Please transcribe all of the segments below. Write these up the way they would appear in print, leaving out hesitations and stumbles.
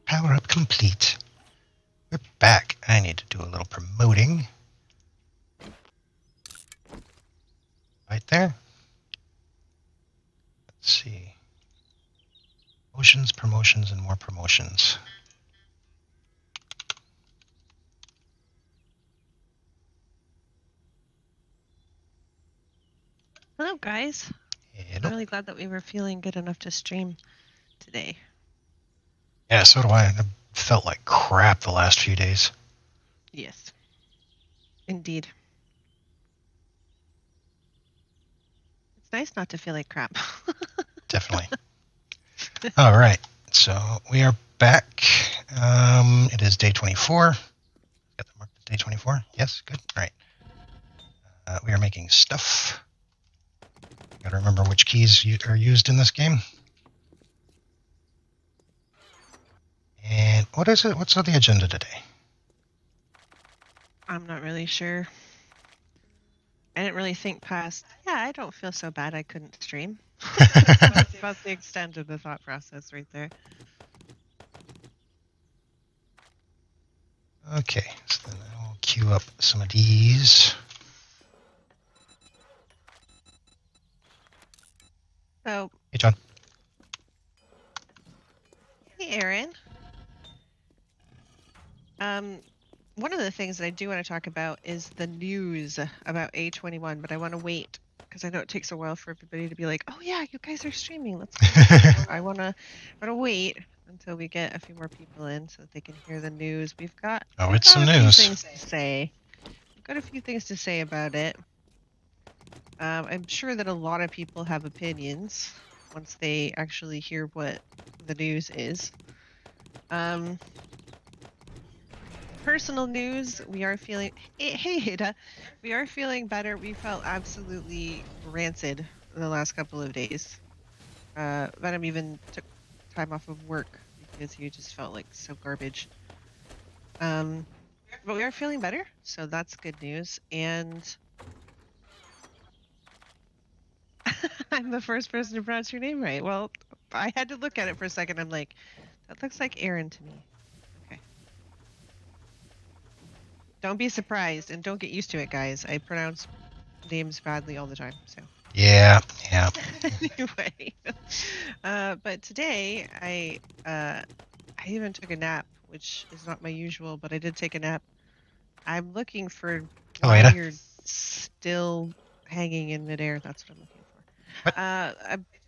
Power up complete. We're back. I need to do a little promoting. Right there. Let's see. Promotions, promotions, and more promotions. Hello, guys. Hello. I'm really glad that we were feeling good enough to stream today. Yeah, so do I. I felt like crap the last few days. Yes. Indeed. It's nice not to feel like crap. Definitely. All right. So we are back. It is day 24. Got the mark day 24. Yes, good. All right. We are making stuff. Got to remember which keys are used in this game. And what is it? What's on the agenda today? I'm not really sure. I didn't really think past, yeah, I don't feel so bad I couldn't stream. That's about the extent of the thought process right there. Okay, so then I'll queue up some of these. So, Hey, John. hey, Aaron. One of the things that I do want to talk about is the news about A21, but I want to wait because I know it takes a while for everybody to be like, "Oh yeah, you guys are streaming. Let's go." I want to wait until we get a few more people in so that they can hear the news. We've got It's some a news. few things to say. We've got a few things to say about it. I'm sure that a lot of people have opinions once they actually hear what the news is. Personal news, we are feeling, hey Hida, we are feeling better. We felt absolutely rancid the last couple of days. Venom even took time off of work because he just felt like so garbage. But we are feeling better, so that's good news. And I'm the first person to pronounce your name right. Well, I had to look at it for a second. I'm like, that looks like Aaron to me. Okay. Don't be surprised and don't get used to it, guys. I pronounce names badly all the time, so. Yeah. Anyway, but today I even took a nap, which is not my usual, but I did take a nap. I'm looking for why you're still hanging in midair. That's what I'm looking for. What?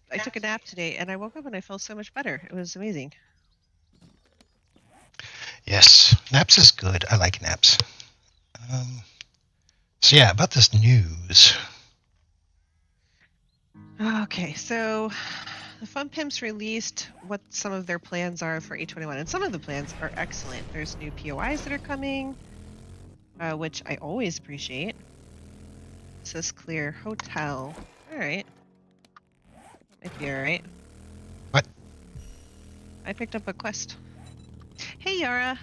I took a nap today, and I woke up and I felt so much better. It was amazing. Yes, naps is good. I like naps. So yeah, about this news. Okay, so the Fun Pimps released what some of their plans are for A21, and some of the plans are excellent. There's new POIs that are coming, which I always appreciate. It says clear hotel. All right. Might be all right. What? I picked up a quest. Hey, Yara.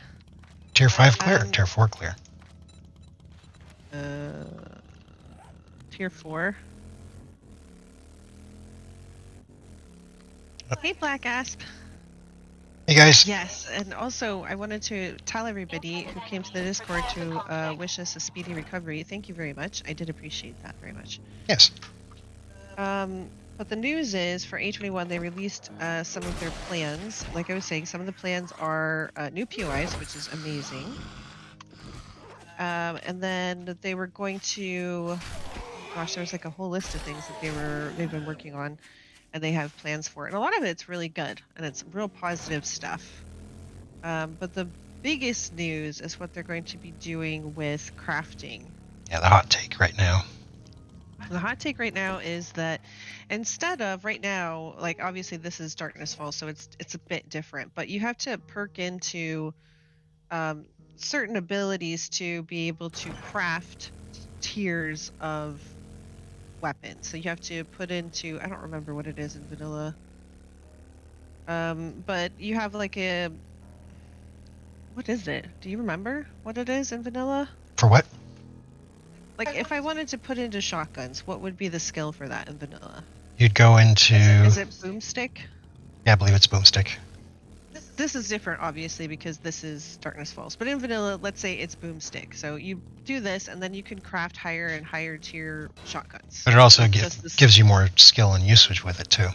Tier 5 clear or Tier 4 clear? Tier 4. Hey, Black Asp. Hey, guys. Yes, and also I wanted to tell everybody who came to the Discord to wish us a speedy recovery. Thank you very much. I did appreciate that very much. Yes. But the news is for A21, they released some of their plans. Like I was saying, some of the plans are new POIs, which is amazing. And then they were going to, gosh, there was like a whole list of things that they've been working on, and they have plans for it. And a lot of it's really good, and it's real positive stuff. But the biggest news is what they're going to be doing with crafting. Yeah, the hot take right now. The hot take right now is that instead of right now, like obviously this is Darkness Falls, so it's a bit different, but you have to perk into certain abilities to be able to craft tiers of weapons. So you have to put into, I don't remember what it is in vanilla, but you have like a, what is it? Do you remember what it is in vanilla? For what? Like, if I wanted to put into shotguns, what would be the skill for that in vanilla? You'd go into... Is it boomstick? Yeah, I believe it's boomstick. this is different, obviously, because this is Darkness Falls. But in vanilla, let's say it's Boomstick. So you do this, and then you can craft higher and higher tier shotguns. But it also Just gives you more skill and usage with it too.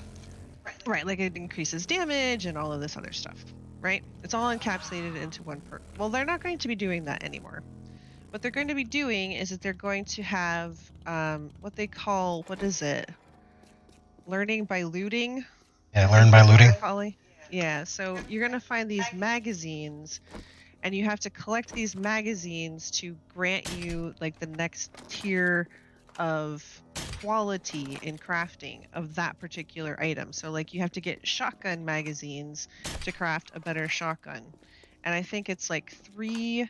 Right, like it increases damage and all of this other stuff, right? It's all encapsulated into one perk. Well, they're not going to be doing that anymore. What they're going to be doing is that they're going to have what they call, what is it? Learning by looting. Yeah, learn by looting. Yeah, so you're going to find these magazines, and you have to collect these magazines to grant you like the next tier of quality in crafting of that particular item. So like you have to get shotgun magazines to craft a better shotgun. And I think it's like 3,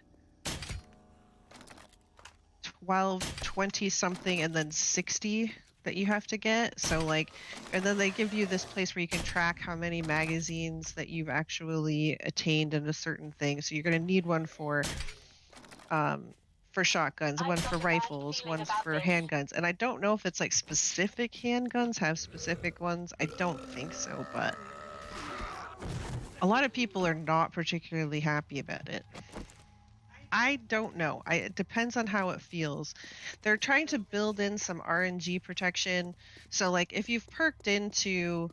12, 20 something, and then 60 that you have to get. So like, and then they give you this place where you can track how many magazines that you've actually attained in a certain thing. So you're going to need one for shotguns, one for rifles, one for handguns. And I don't know if it's like specific handguns have specific ones. I don't think so, but a lot of people are not particularly happy about it. I don't know. It depends on how it feels. They're trying to build in some RNG protection. So like if you've perked into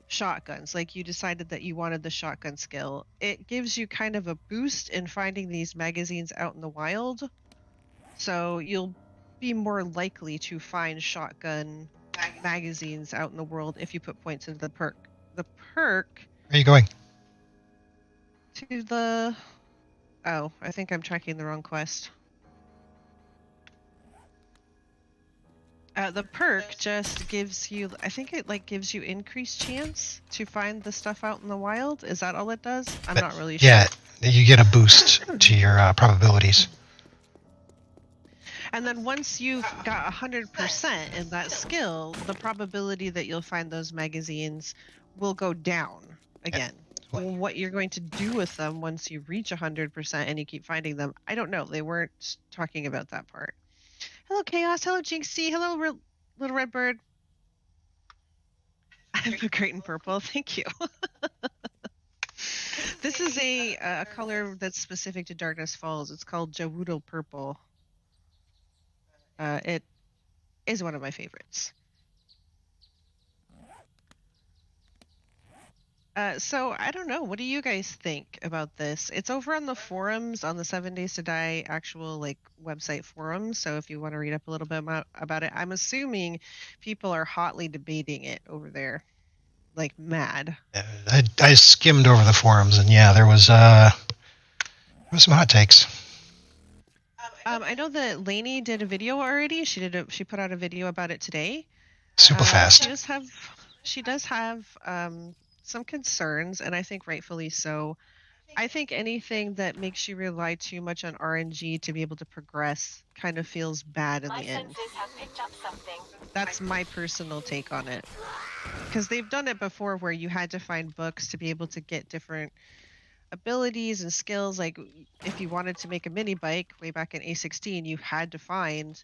shotguns, like you decided that you wanted the shotgun skill, it gives you kind of a boost in finding these magazines out in the wild. So you'll be more likely to find shotgun magazines out in the world if you put points into the perk. The perk... Where are you going? To the... Oh, I think I'm tracking the wrong quest. The perk just gives you... I think it like gives you increased chance to find the stuff out in the wild. Is that all it does? I'm not really sure. Yeah, you get a boost to your probabilities. And then once you've got 100% in that skill, the probability that you'll find those magazines will go down again. What you're going to do with them once you reach 100% and you keep finding them, I don't know. They weren't talking about that part. Hello, Chaos. Hello, Jinxie. Hello, Little Red Bird. I look great in purple. Thank you. This is a color that's specific to Darkness Falls. It's called Jawudal Purple. It is one of my favorites. So I don't know. What do you guys think about this? It's over on the forums, on the 7 Days to Die actual like website forums. So if you want to read up a little bit about it, I'm assuming people are hotly debating it over there, like mad. I skimmed over the forums, and yeah, there was some hot takes. I know that Lainey did a video already. She put out a video about it today. Super fast. She does have some concerns, and I think rightfully so. I think anything that makes you rely too much on RNG to be able to progress kind of feels bad in the end. That's my personal take on it. Because they've done it before where you had to find books to be able to get different abilities and skills. Like if you wanted to make a mini bike way back in A16, you had to find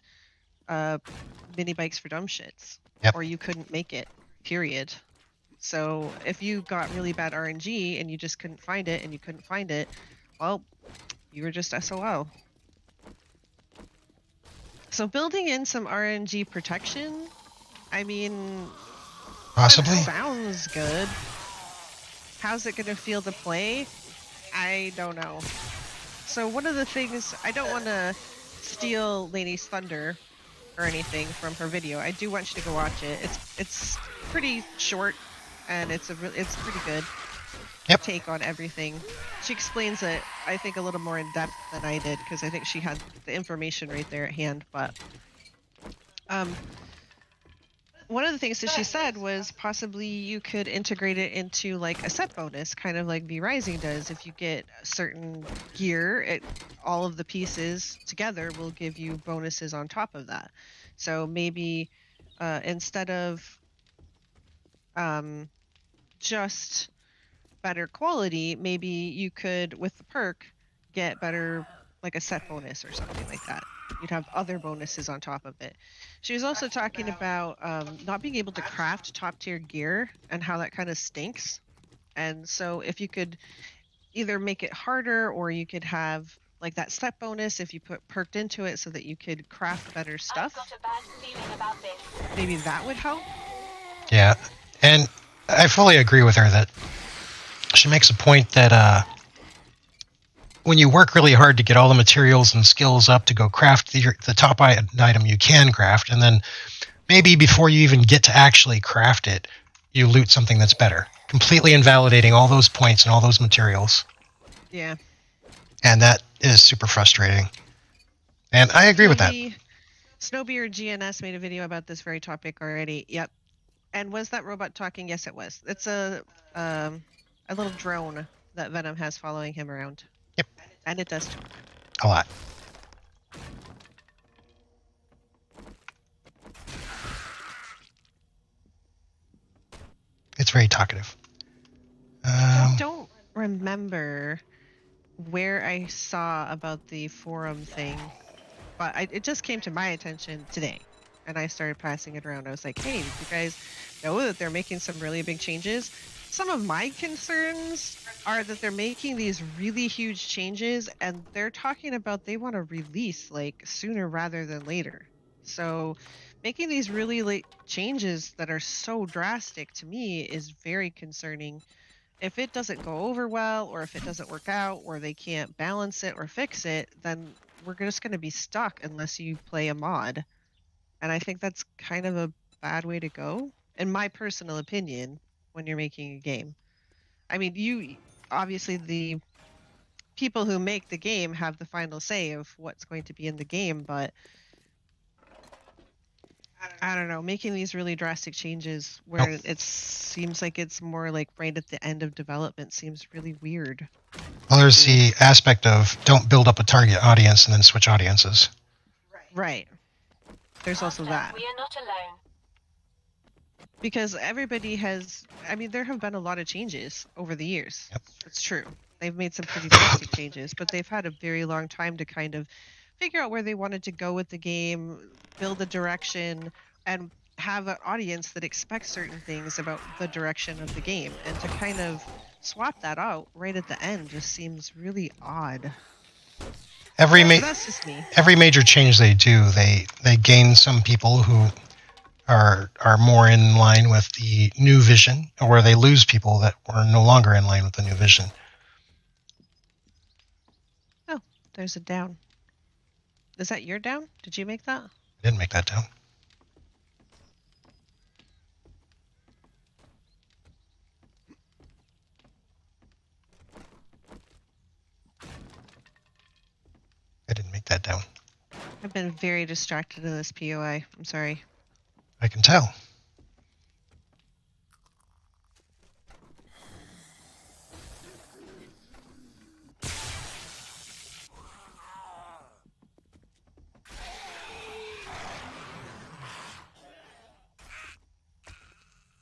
mini bikes for dumb shits. Yep. Or you couldn't make it, period. So if you got really bad RNG and you just couldn't find it and you couldn't find it, well, you were just SOL. So building in some RNG protection, I mean, possibly sounds good. How's it going to feel to play? I don't know. So one of the things, I don't want to steal Lainey's thunder or anything from her video. I do want you to go watch it. It's pretty short. And it's pretty good take on everything. She explains it, I think, a little more in depth than I did because I think she had the information right there at hand. But one of the things that she said was possibly you could integrate it into like a set bonus, kind of like V Rising does. If you get certain gear, all of the pieces together will give you bonuses on top of that. So maybe instead of just better quality, maybe you could, with the perk, get better, like a set bonus or something like that. You'd have other bonuses on top of it. She was also talking about not being able to craft top tier gear and how that kind of stinks. And so if you could either make it harder, or you could have like that step bonus if you put perked into it so that you could craft better stuff. I've got a bad feeling about this. Maybe that would help. Yeah, and I fully agree with her that she makes a point that when you work really hard to get all the materials and skills up to go craft the top item you can craft, and then maybe before you even get to actually craft it, you loot something that's better, completely invalidating all those points and all those materials. Yeah. And that is super frustrating. And I agree with that. Snowbeard GNS made a video about this very topic already. Yep. And was that robot talking? Yes, it was. It's a little drone that Venom has following him around. Yep. And it does talk. A lot. It's very talkative. I don't remember where I saw about the forum thing, but it just came to my attention today, and I started passing it around. I was like, hey, you guys know that they're making some really big changes? Some of my concerns are that they're making these really huge changes, and they're talking about they want to release like sooner rather than later. So making these really late changes that are so drastic to me is very concerning. If it doesn't go over well, or if it doesn't work out, or they can't balance it or fix it, then we're just going to be stuck unless you play a mod. And I think that's kind of a bad way to go, in my personal opinion, when you're making a game. I mean, you obviously, the people who make the game have the final say of what's going to be in the game, but I don't know, making these really drastic changes where it seems like it's more like right at the end of development seems really weird. Well, there's the aspect of don't build up a target audience and then switch audiences. Right. There's also that. We are not alone. Because everybody has, I mean, there have been a lot of changes over the years. Yep. It's true. They've made some pretty drastic changes, but they've had a very long time to kind of figure out where they wanted to go with the game, build a direction, and have an audience that expects certain things about the direction of the game. And to kind of swap that out right at the end just seems really odd. That's just me. Every major change they do, they gain some people who are more in line with the new vision, or they lose people that were no longer in line with the new vision. Oh, there's a down. Is that your down? Did you make that? I didn't make that down. I didn't make that down. I've been very distracted in this POI. I'm sorry. I can tell.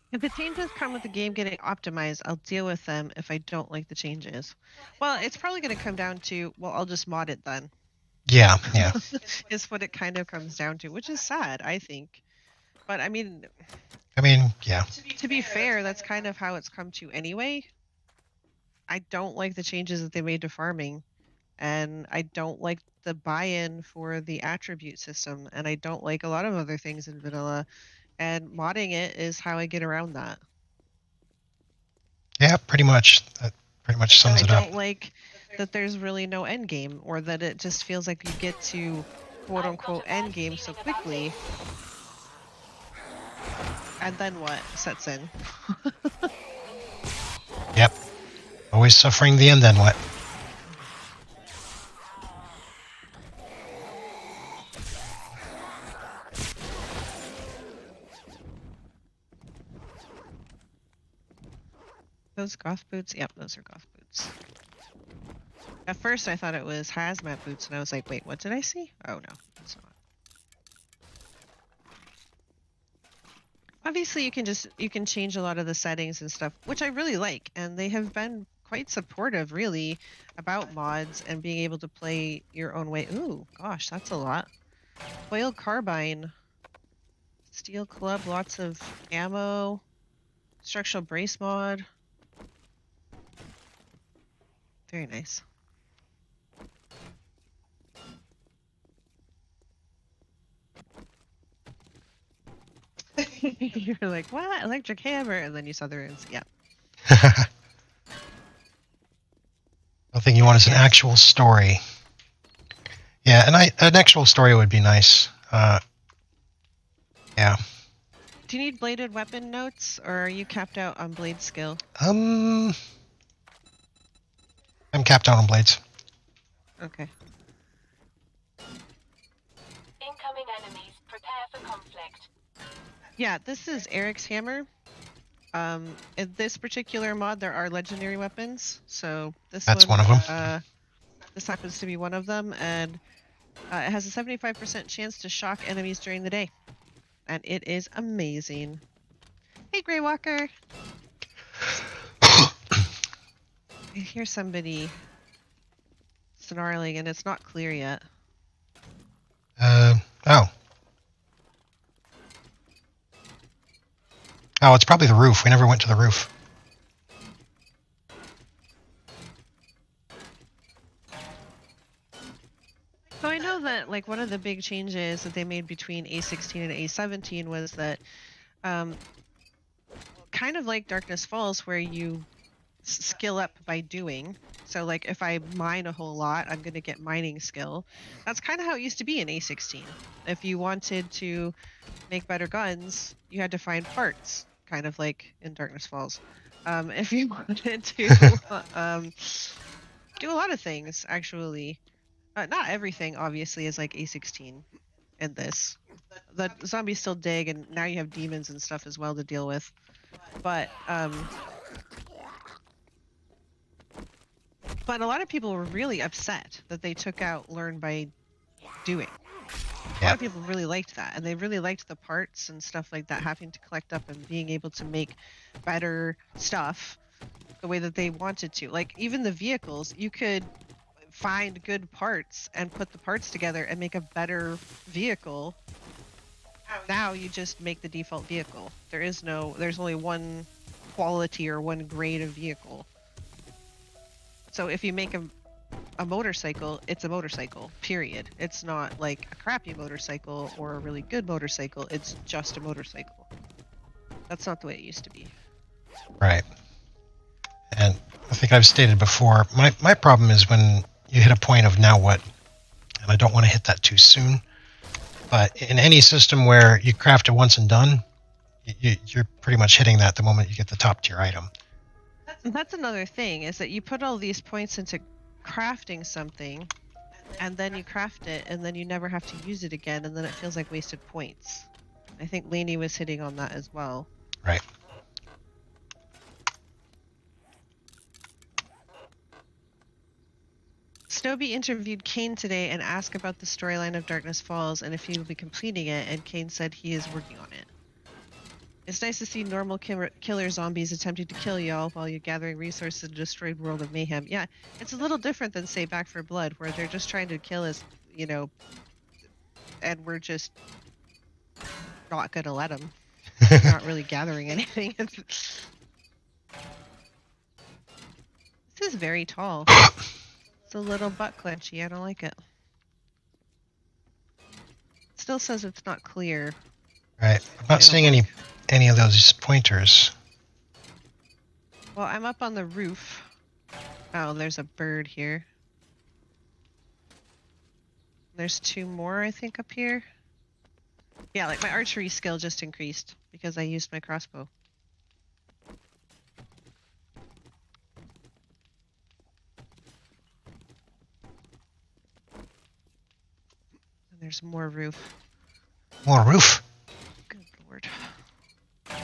If the changes come with the game getting optimized, I'll deal with them if I don't like the changes. Well, it's probably going to come down to, well, I'll just mod it then. Yeah. Is what it kind of comes down to, which is sad, I think. But I mean, yeah. To be fair, that's kind of how it's come to anyway. I don't like the changes that they made to farming, and I don't like the buy-in for the attribute system, and I don't like a lot of other things in vanilla, and modding it is how I get around that. Yeah, pretty much. That pretty much sums it up. I don't like that there's really no end game, or that it just feels like you get to quote-unquote end game so quickly, and then what sets in? Yep. Always suffering the end, then what? Those goth boots? Yep, those are goth boots. At first I thought it was hazmat boots, and I was like, wait, what did I see? Oh no, it's not. Obviously you can change a lot of the settings and stuff, which I really like, and they have been quite supportive really about mods and being able to play your own way. Ooh, gosh, that's a lot. Foil carbine, steel club, lots of ammo, structural brace mod. Very nice. You're like, what? Electric hammer? And then you saw the runes. Yeah. The thing you want is an actual story. Yeah, an actual story would be nice. Yeah. Do you need bladed weapon notes, or are you capped out on blade skill? I'm capped out on blades. Okay. Incoming enemies. Prepare for conflict. Yeah, this is Eric's hammer. In this particular mod, there are legendary weapons, so That's one of them. This happens to be one of them, and it has a 75% chance to shock enemies during the day, and it is amazing. Hey, Grey Walker. I hear somebody snarling, and it's not clear yet. Oh. Oh, it's probably the roof. We never went to the roof. So I know that like one of the big changes that they made between A16 and A17 was that kind of like Darkness Falls, where you skill up by doing. So like if I mine a whole lot, I'm going to get mining skill. That's kind of how it used to be in A16. If you wanted to make better guns, you had to find parts, kind of like in Darkness Falls. If you wanted to do a lot of things, actually. Not everything, obviously, is like A16 in this. The zombies still dig, and now you have demons and stuff as well to deal with. But a lot of people were really upset that they took out learn by doing. A lot of people really liked that, and they really liked the parts and stuff like that, having to collect up and being able to make better stuff the way that they wanted to. Like, even the vehicles, you could find good parts and put the parts together and make a better vehicle. Now you just make the default vehicle. There's only one quality or one grade of vehicle. So if you make a motorcycle, it's a motorcycle, period. It's not like a crappy motorcycle or a really good motorcycle. It's just a motorcycle. That's not the way it used to be. Right. And I think I've stated before, my problem is when you hit a point of now what, and I don't want to hit that too soon, but in any system where you craft it once and done, you're pretty much hitting that the moment you get the top tier item. That's another thing, is that you put all these points into crafting something, and then you craft it, and then you never have to use it again, and then it feels like wasted points. I think Lainey was hitting on that as well. Right. Snowby interviewed Kane today and asked about the storyline of Darkness Falls and if he will be completing it, and Kane said he is working on it. It's nice to see normal killer zombies attempting to kill y'all while you're gathering resources in a destroyed world of mayhem. Yeah, it's a little different than, say, Back 4 Blood, where they're just trying to kill us, and we're just not gonna let them. We're not really gathering anything. This is very tall. It's a little butt clenchy. I don't like it. Still says it's not clear. Right. I'm not seeing any of those pointers. Well, I'm up on the roof. Oh, there's a bird here. There's two more, I think, up here. Yeah, like my archery skill just increased because I used my crossbow. And there's more roof. More roof. Good lord. It's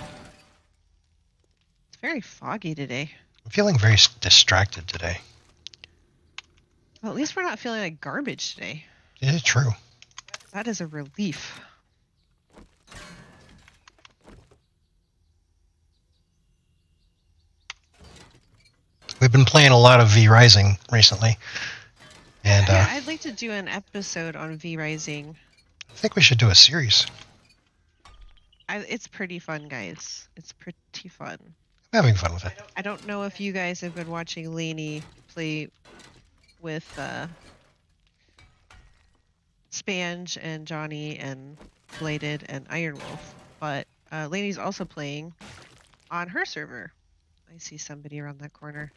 very foggy today. I'm feeling very distracted today. Well, at least we're not feeling like garbage today. It is true. That is a relief. We've been playing a lot of V Rising recently. And yeah, I'd like to do an episode on V Rising. I think we should do a series. It's pretty fun, guys. It's pretty fun. Having fun with it. I don't know if you guys have been watching Lainey play with Spange and Johnny and Bladed and Ironwolf, but Lainey's also playing on her server. I see somebody around that corner.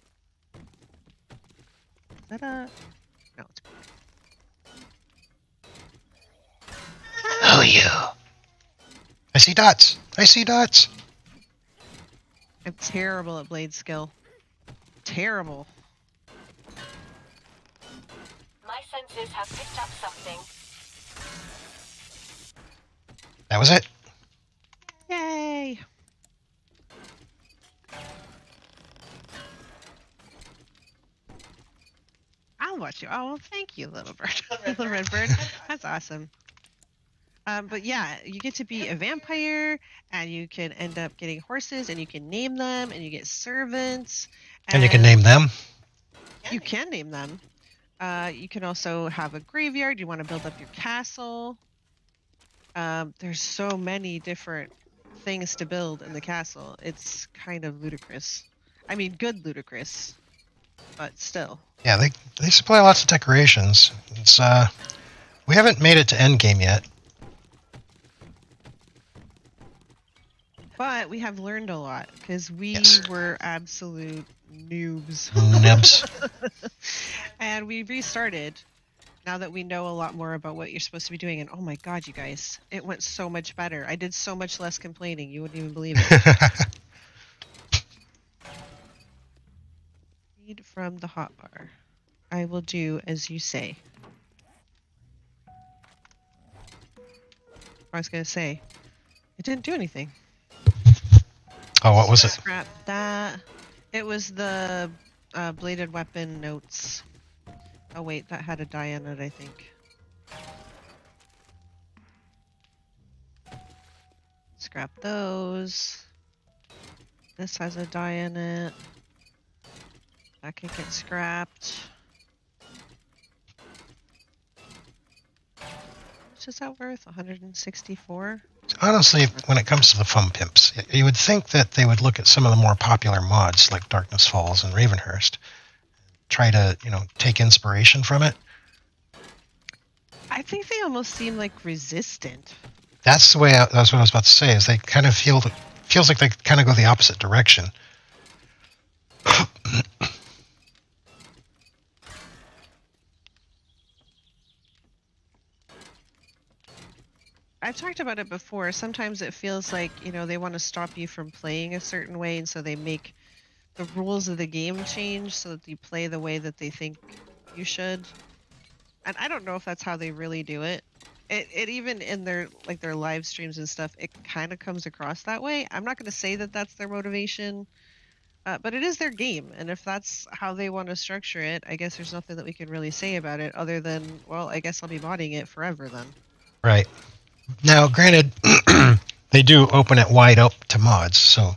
Is that a... No, it's... Oh, you. I see dots. I see dots. I'm terrible at blade skill. Terrible. My senses have picked up something. That was it. Yay! I'll watch you. Oh, well, thank you, little bird. Little red bird. That's awesome. But yeah, you get to be a vampire, and you can end up getting horses, and you can name them, and you get servants. And you can name them. You can name them. You can also have a graveyard. You want to build up your castle. There's so many different things to build in the castle. It's kind of ludicrous. I mean, good ludicrous, but still. Yeah, they supply lots of decorations. It's we haven't made it to endgame yet. But we have learned a lot because we were absolute noobs. Nibs. And we restarted now that we know a lot more about what you're supposed to be doing. And oh my god, you guys, it went so much better. I did so much less complaining. You wouldn't even believe it. Read from the hotbar. I will do as you say. I was going to say, it didn't do anything. Oh, what was it? Scrap that. It was the bladed weapon notes. Oh wait, that had a die in it, I think. Scrap those. This has a die in it. That can get scrapped. How much is that worth? 164? Honestly, when it comes to the foam pimps, you would think that they would look at some of the more popular mods like Darkness Falls and Ravenhurst, try to, take inspiration from it. I think they almost seem like resistant. That's the way. That's what I was about to say. Is they kind of feels like they kind of go the opposite direction. I've talked about it before. Sometimes it feels like, they want to stop you from playing a certain way, and so they make the rules of the game change so that you play the way that they think you should. And I don't know if that's how they really do it. It even in their live streams and stuff, it kind of comes across that way. I'm not going to say that that's their motivation, but it is their game, and if that's how they want to structure it, I guess there's nothing that we can really say about it other than, well, I guess I'll be modding it forever then. Right. Now, granted, they do open it wide up to mods, so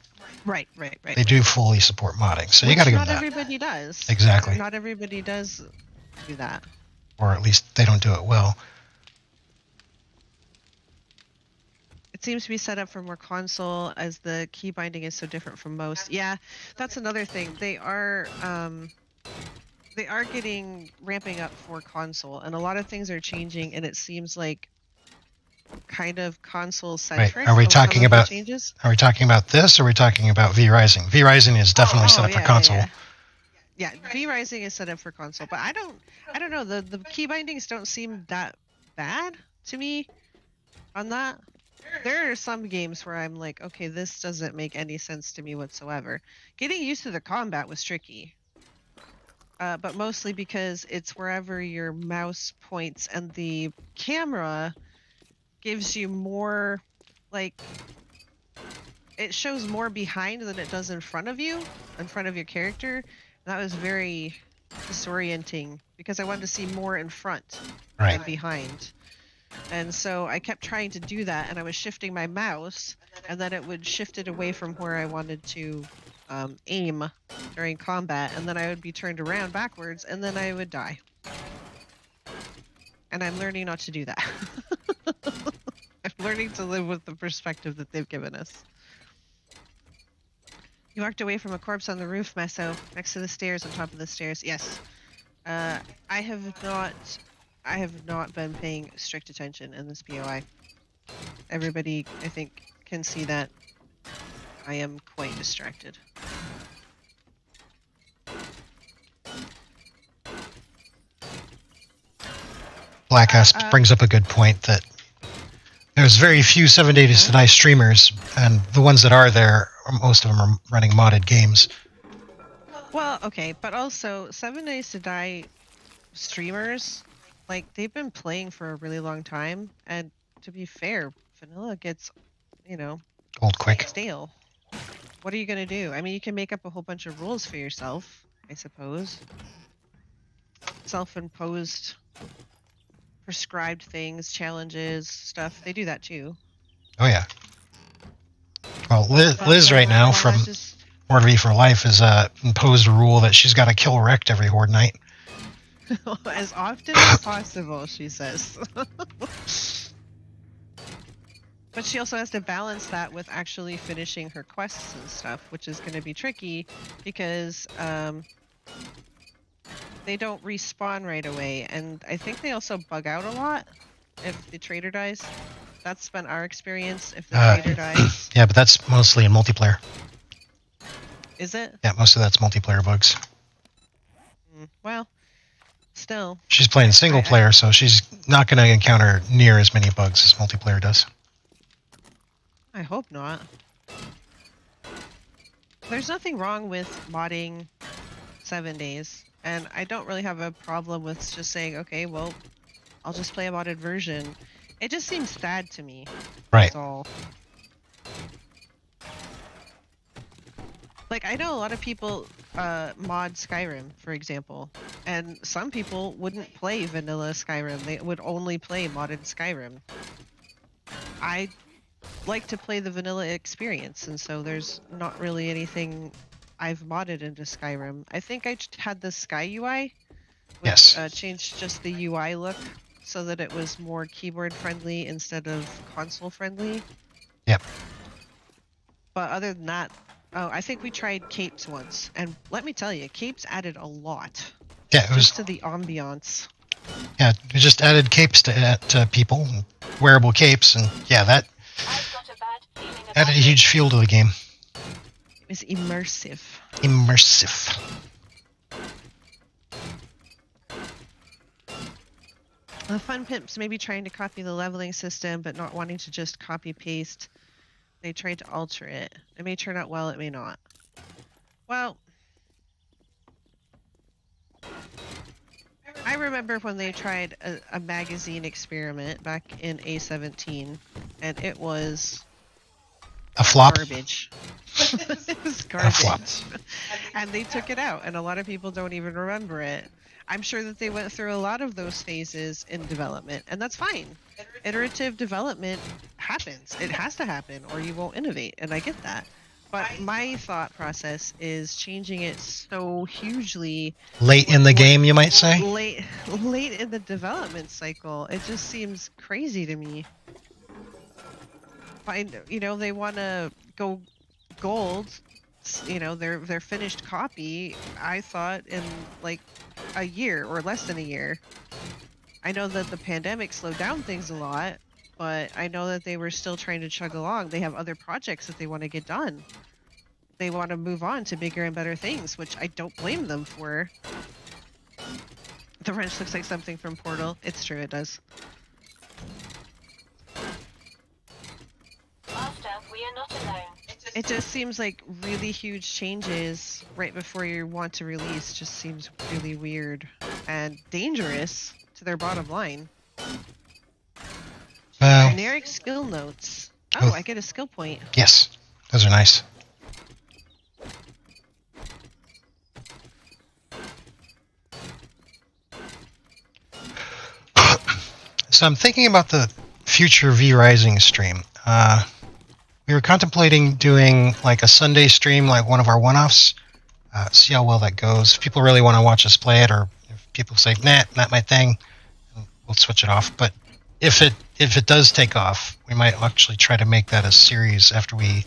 Right. they do fully support modding. So you got to give them that. Not everybody does. Exactly. Not everybody does do that. Or at least they don't do it well. It seems to be set up for more console as the key binding is so different from most. Yeah, that's another thing. They are ramping up for console, and a lot of things are changing, and it seems like kind of console centric. Right. Are we talking about changes? Are we talking about this, or are we talking about V Rising? V Rising is definitely set up for console. Yeah, V Rising is set up for console, but I don't know. The key bindings don't seem that bad to me on that. There are some games where I'm like, okay, this doesn't make any sense to me whatsoever. Getting used to the combat was tricky. But mostly because it's wherever your mouse points, and the camera gives you more, it shows more behind than it does in front of you, in front of your character. And that was very disorienting because I wanted to see more in front than behind. And so I kept trying to do that, and I was shifting my mouse, and then it would shift it away from where I wanted to aim during combat, and then I would be turned around backwards, and then I would die. And I'm learning not to do that. I'm learning to live with the perspective that they've given us. You walked away from a corpse on the roof, Meso, next to the stairs, on top of the stairs. Yes. I have not been paying strict attention in this POI. Everybody, I think, can see that I am quite distracted. Black Ass brings up a good point that there's very few 7 Days to Die streamers, and the ones that are there, most of them are running modded games. Well, okay, but also 7 Days to Die streamers, like, they've been playing for a really long time, and to be fair, vanilla gets, you know, Old quick. stale. What are you gonna do? I mean, you can make up a whole bunch of rules for yourself, I suppose. Self-imposed, prescribed things, challenges, stuff. They do that too. Oh yeah. Well, Liz right now from Horde V for Life has imposed a rule that she's got to kill Wrecked every Horde night. As often as possible, she says. But she also has to balance that with actually finishing her quests and stuff, which is going to be tricky because they don't respawn right away, and I think they also bug out a lot if the trader dies. That's been our experience. If the trader dies. Yeah, but that's mostly in multiplayer. Is it? Yeah, most of that's multiplayer bugs. Well, still. She's playing single player, so she's not going to encounter near as many bugs as multiplayer does. I hope not. There's nothing wrong with modding 7 days, and I don't really have a problem with just saying, okay, well, I'll just play a modded version. It just seems sad to me. Right. That's all. Like, I know a lot of people mod Skyrim, for example, and some people wouldn't play vanilla Skyrim. They would only play modded Skyrim. I like to play the vanilla experience, and so there's not really anything I've modded into Skyrim. I think I had the Sky UI, which changed just the UI look so that it was more keyboard friendly instead of console friendly. Yep. But other than that, I think we tried capes once, and let me tell you, capes added a lot. Yeah, it was just to the ambiance. Yeah, we just added capes to people, wearable capes, and yeah, that added a huge feel to the game. It was immersive. Immersive. The fun pimps may be trying to copy the leveling system, but not wanting to just copy-paste. They tried to alter it. It may turn out well, it may not. Well, I remember when they tried a magazine experiment back in A17, and it was a flop. Garbage. It was garbage. A flop. And they took it out, and a lot of people don't even remember it. I'm sure that they went through a lot of those phases in development, and that's fine. Iterative development happens. It has to happen, or you won't innovate, and I get that. But my thought process is changing it so hugely late in the game, you might say. Late in the development cycle. It just seems crazy to me. They want to go gold. Their finished copy, I thought, in like a year or less than a year. I know that the pandemic slowed down things a lot, but I know that they were still trying to chug along. They have other projects that they want to get done. They want to move on to bigger and better things, which I don't blame them for. The wrench looks like something from Portal. It's true, it does. Master, we are not alone. It just seems like really huge changes right before you want to release. Just seems really weird and dangerous to their bottom line. Generic skill notes. Oh, I get a skill point. Yes, those are nice. So I'm thinking about the future V-Rising stream. We were contemplating doing like a Sunday stream, like one of our one-offs. See how well that goes. If people really want to watch us play it, or if people say, nah, not my thing, we'll switch it off. But if it does take off, we might actually try to make that a series after we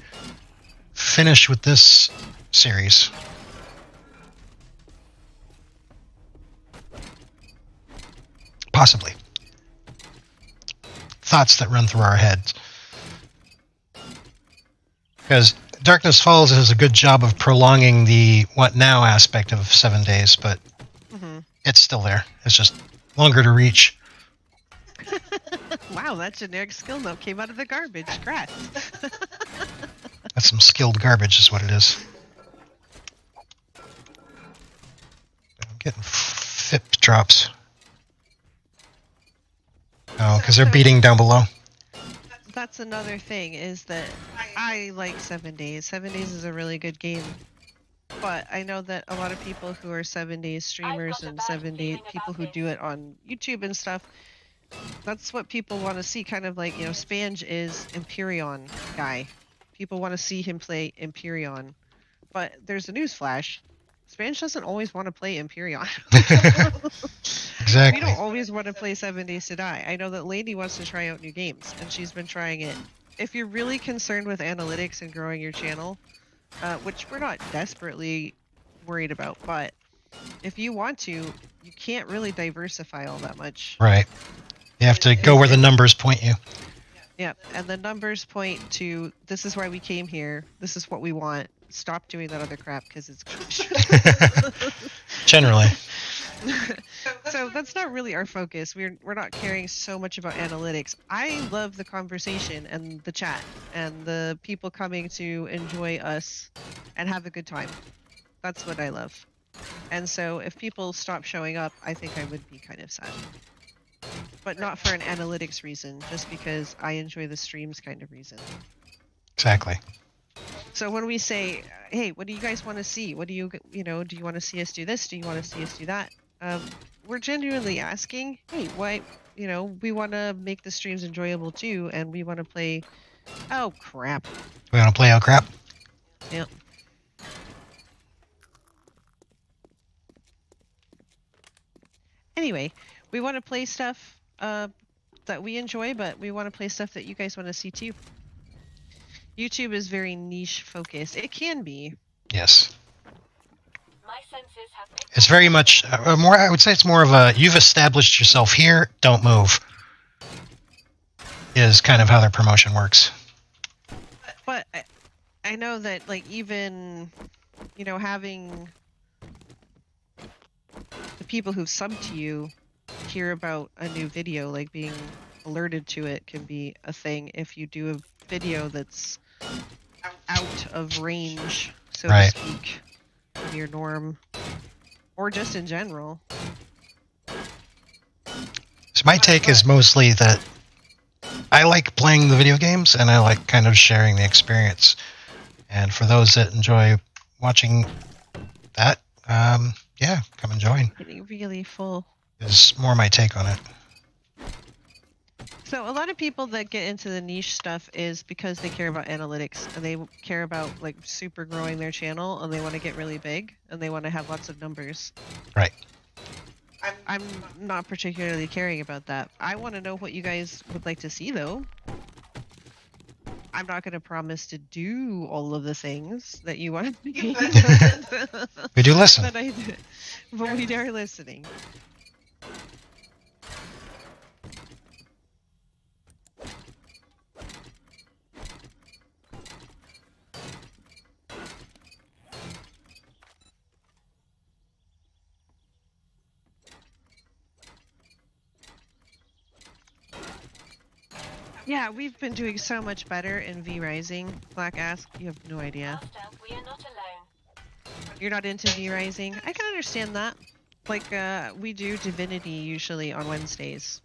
finish with this series. Possibly. Thoughts that run through our heads. Because Darkness Falls does a good job of prolonging the what now aspect of 7 days, but it's still there. It's just longer to reach. Wow, that generic skill note came out of the garbage. Congrats. That's some skilled garbage is what it is. I'm getting FIP drops. Oh, because they're beating down below. That's another thing, is that I like 7 days. 7 days is a really good game. But I know that a lot of people who are 7 days streamers and 7 day people who do it on YouTube and stuff, that's what people want to see. Kind of like, you know, Spange is Empyrean guy. People want to see him play Empyrean. But there's a newsflash. Spange doesn't always want to play Empyrean. Exactly. We don't always want to play 7 Days to Die. I know that Lady wants to try out new games, and she's been trying it. If you're really concerned with analytics and growing your channel, which we're not desperately worried about, but if you want to, you can't really diversify all that much. Right. You have to go where the numbers point you. Yeah, and the numbers point to, this is why we came here, this is what we want. Stop doing that other crap, because it's Generally. So that's not really our focus. We're not caring so much about analytics. I love the conversation and the chat and the people coming to enjoy us and have a good time. That's what I love. And so if people stop showing up, I think I would be kind of sad. But not for an analytics reason, just because I enjoy the streams kind of reason. Exactly. So when we say, hey, what do you guys want to see? What do you do you want to see us do this? Do you want to see us do that? We're genuinely asking, hey, why, we want to make the streams enjoyable too, and we want to play, oh crap. We want to play out crap? Yep. Anyway, we want to play stuff that we enjoy, but we want to play stuff that you guys want to see too. YouTube is very niche focused. It can be. Yes. My senses have It's very much more. I would say it's more of a you've established yourself here. Don't move. Is kind of how their promotion works. But I know that, like, even having the people who've subbed to you hear about a new video, like being alerted to it, can be a thing if you do a video that's out of range, so to speak, of your norm, or just in general. So my take is mostly that I like playing the video games and I like kind of sharing the experience. And for those that enjoy watching that, yeah, come and join. Getting really full. Is more my take on it. So a lot of people that get into the niche stuff is because they care about analytics and they care about, like, super growing their channel, and they want to get really big and they want to have lots of numbers. Right. I'm not particularly caring about that. I want to know what you guys would like to see, though. I'm not going to promise to do all of the things that you want to see. We do listen. But we are listening. Yeah, we've been doing so much better in V Rising. Black Ask, you have no idea. Master, we are not alone. You're not into V Rising? I can understand that. Like, we do Divinity usually on Wednesdays.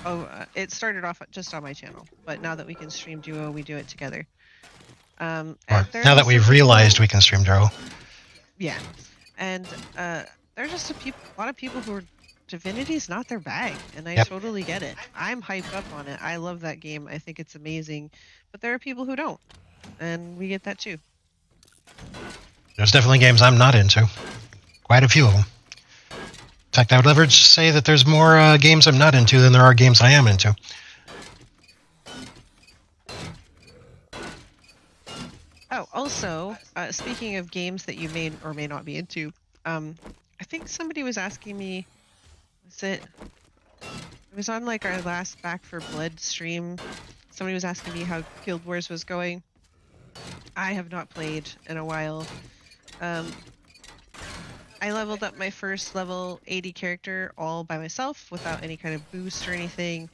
Oh, it started off just on my channel, but now that we can stream Duo, we do it together. Or now that we've realized we can stream Duo. Yeah, and there's just a lot of people who are Divinity's not their bag, and I totally get it. I'm hyped up on it. I love that game. I think it's amazing, but there are people who don't, and we get that too. There's definitely games I'm not into. Quite a few of them. In fact, I would leverage to say that there's more games I'm not into than there are games I am into. Oh, Oh, also, speaking of games that you may or may not be into, I think somebody was asking me, it was on like our last Back for Blood stream. Somebody was asking me how Guild Wars was going. I have not played in a while. I leveled up my first level 80 character all by myself without any kind of boost or anything.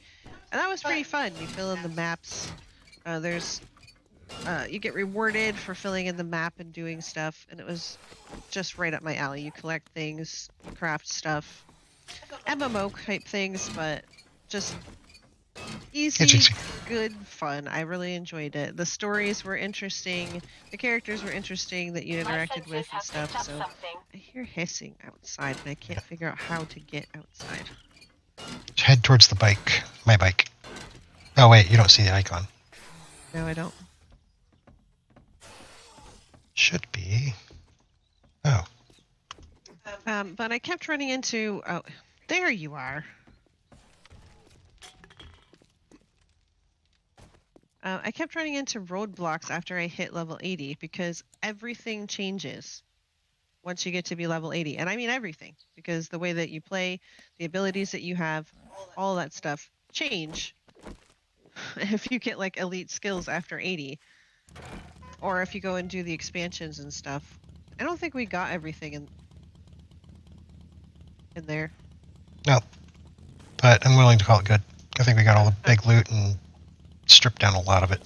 And that was pretty fun. You fill in the maps. You get rewarded for filling in the map and doing stuff. And it was just right up my alley. You collect things, you craft stuff. MMO type things, but just easy, good fun. I really enjoyed it. The stories were interesting. The characters were interesting that you interacted with and stuff. So I hear hissing outside, and I can't figure out how to get outside. Head towards the bike. My bike. Oh, wait, you don't see the icon. No, I don't. Should be. Oh. But I kept running into... Oh, there you are. I kept running into roadblocks after I hit level 80 because everything changes once you get to be level 80. And I mean everything, because the way that you play, the abilities that you have, all that stuff change if you get like elite skills after 80. Or if you go and do the expansions and stuff. I don't think we got everything in there. No. But I'm willing to call it good. I think we got all the big loot and stripped down a lot of it.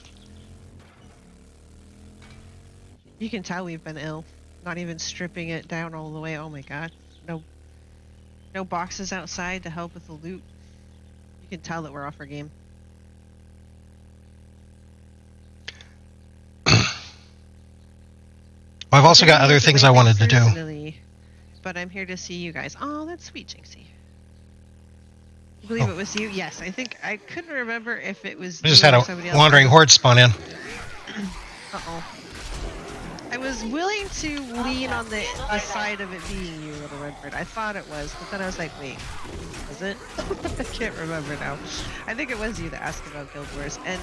You can tell we've been ill. Not even stripping it down all the way. Oh my god. No boxes outside to help with the loot. You can tell that we're off our game. Well, I've also got other things I wanted to do. But I'm here to see you guys. Oh, that's sweet, Jinxie. I believe it was you. Yes, I think I couldn't remember if it was. We just had a wandering horde spawn in. Uh-oh. I was willing to lean on the side of it being you, Little Redbird. I thought it was, but then I was like, wait, was it? I can't remember now. I think it was you that asked about Guild Wars. And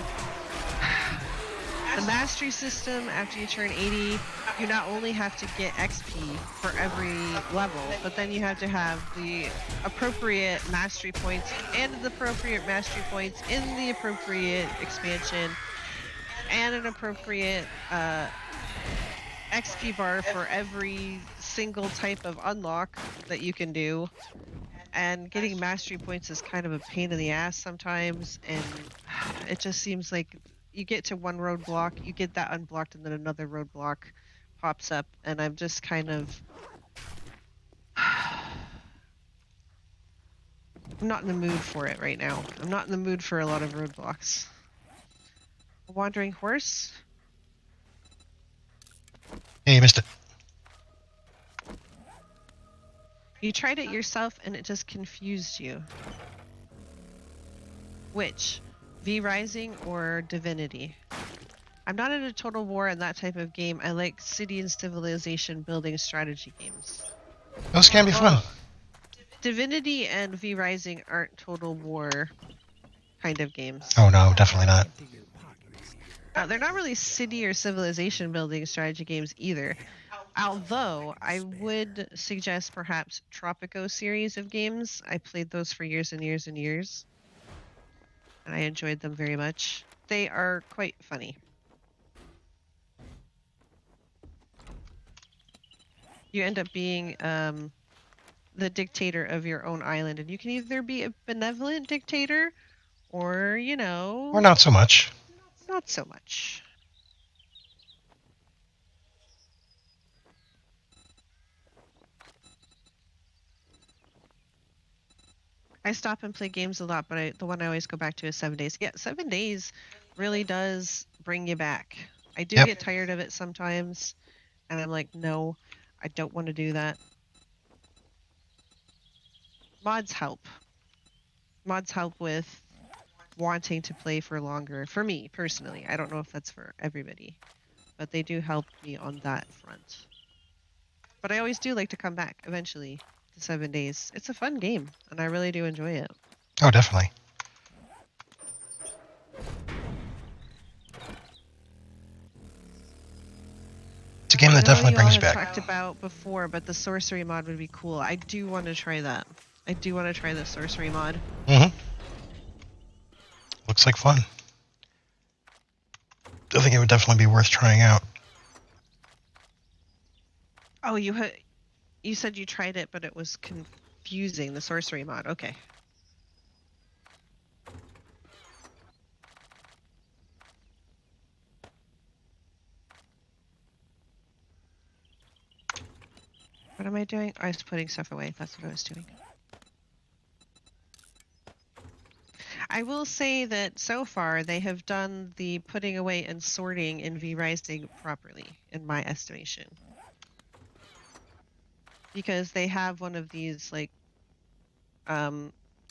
the mastery system, after you turn 80, you not only have to get XP for every level, but then you have to have the appropriate mastery points and the appropriate mastery points in the appropriate expansion and an appropriate XP bar for every single type of unlock that you can do. And getting mastery points is kind of a pain in the ass sometimes, and it just seems like you get to one roadblock, you get that unblocked, and then another roadblock pops up, and I'm just kind of... I'm not in the mood for it right now. I'm not in the mood for a lot of roadblocks. A wandering horse? Hey, you missed it. You tried it yourself, and it just confused you. Which? V-Rising or Divinity? I'm not into Total War and that type of game. I like city and civilization building strategy games. Those can be fun. Divinity and V-Rising aren't Total War kind of games. Oh no, definitely not. They're not really city or civilization building strategy games either. Although, I would suggest perhaps Tropico series of games. I played those for years and years and years. And I enjoyed them very much. They are quite funny. You end up being the dictator of your own island, and you can either be a benevolent dictator, or, you know... Or not so much. Not so much. I stop and play games a lot, but the one I always go back to is 7 Days. Yeah, 7 Days really does bring you back. I do get tired of it sometimes, and I'm like, no, I don't want to do that. Mods help. Mods help with wanting to play for longer. For me, personally. I don't know if that's for everybody, but they do help me on that front. But I always do like to come back eventually to 7 Days. It's a fun game, and I really do enjoy it. Oh, definitely. game that I know definitely you all brings have back. talked about before, but the sorcery mod would be cool. I do want to try that. I do want to try the sorcery mod. Mm-hmm. Looks like fun. I think it would definitely be worth trying out. Oh, you said you tried it, but it was confusing. The sorcery mod. Okay. What am I doing? I was putting stuff away. That's what I was doing. I will say that so far they have done the putting away and sorting in V-Rising properly, in my estimation. Because they have one of these like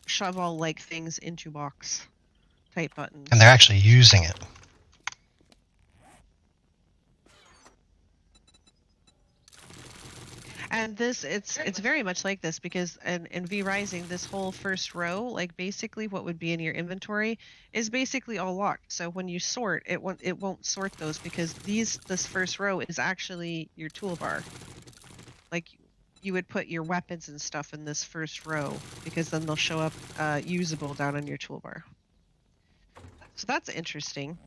shovel-like things into box type buttons. And they're actually using it. And this, it's very much like this because in V-Rising, this whole first row, like basically what would be in your inventory, is basically all locked. So when you sort, it won't sort those because this first row is actually your toolbar. Like you would put your weapons and stuff in this first row because then they'll show up usable down on your toolbar. So that's interesting.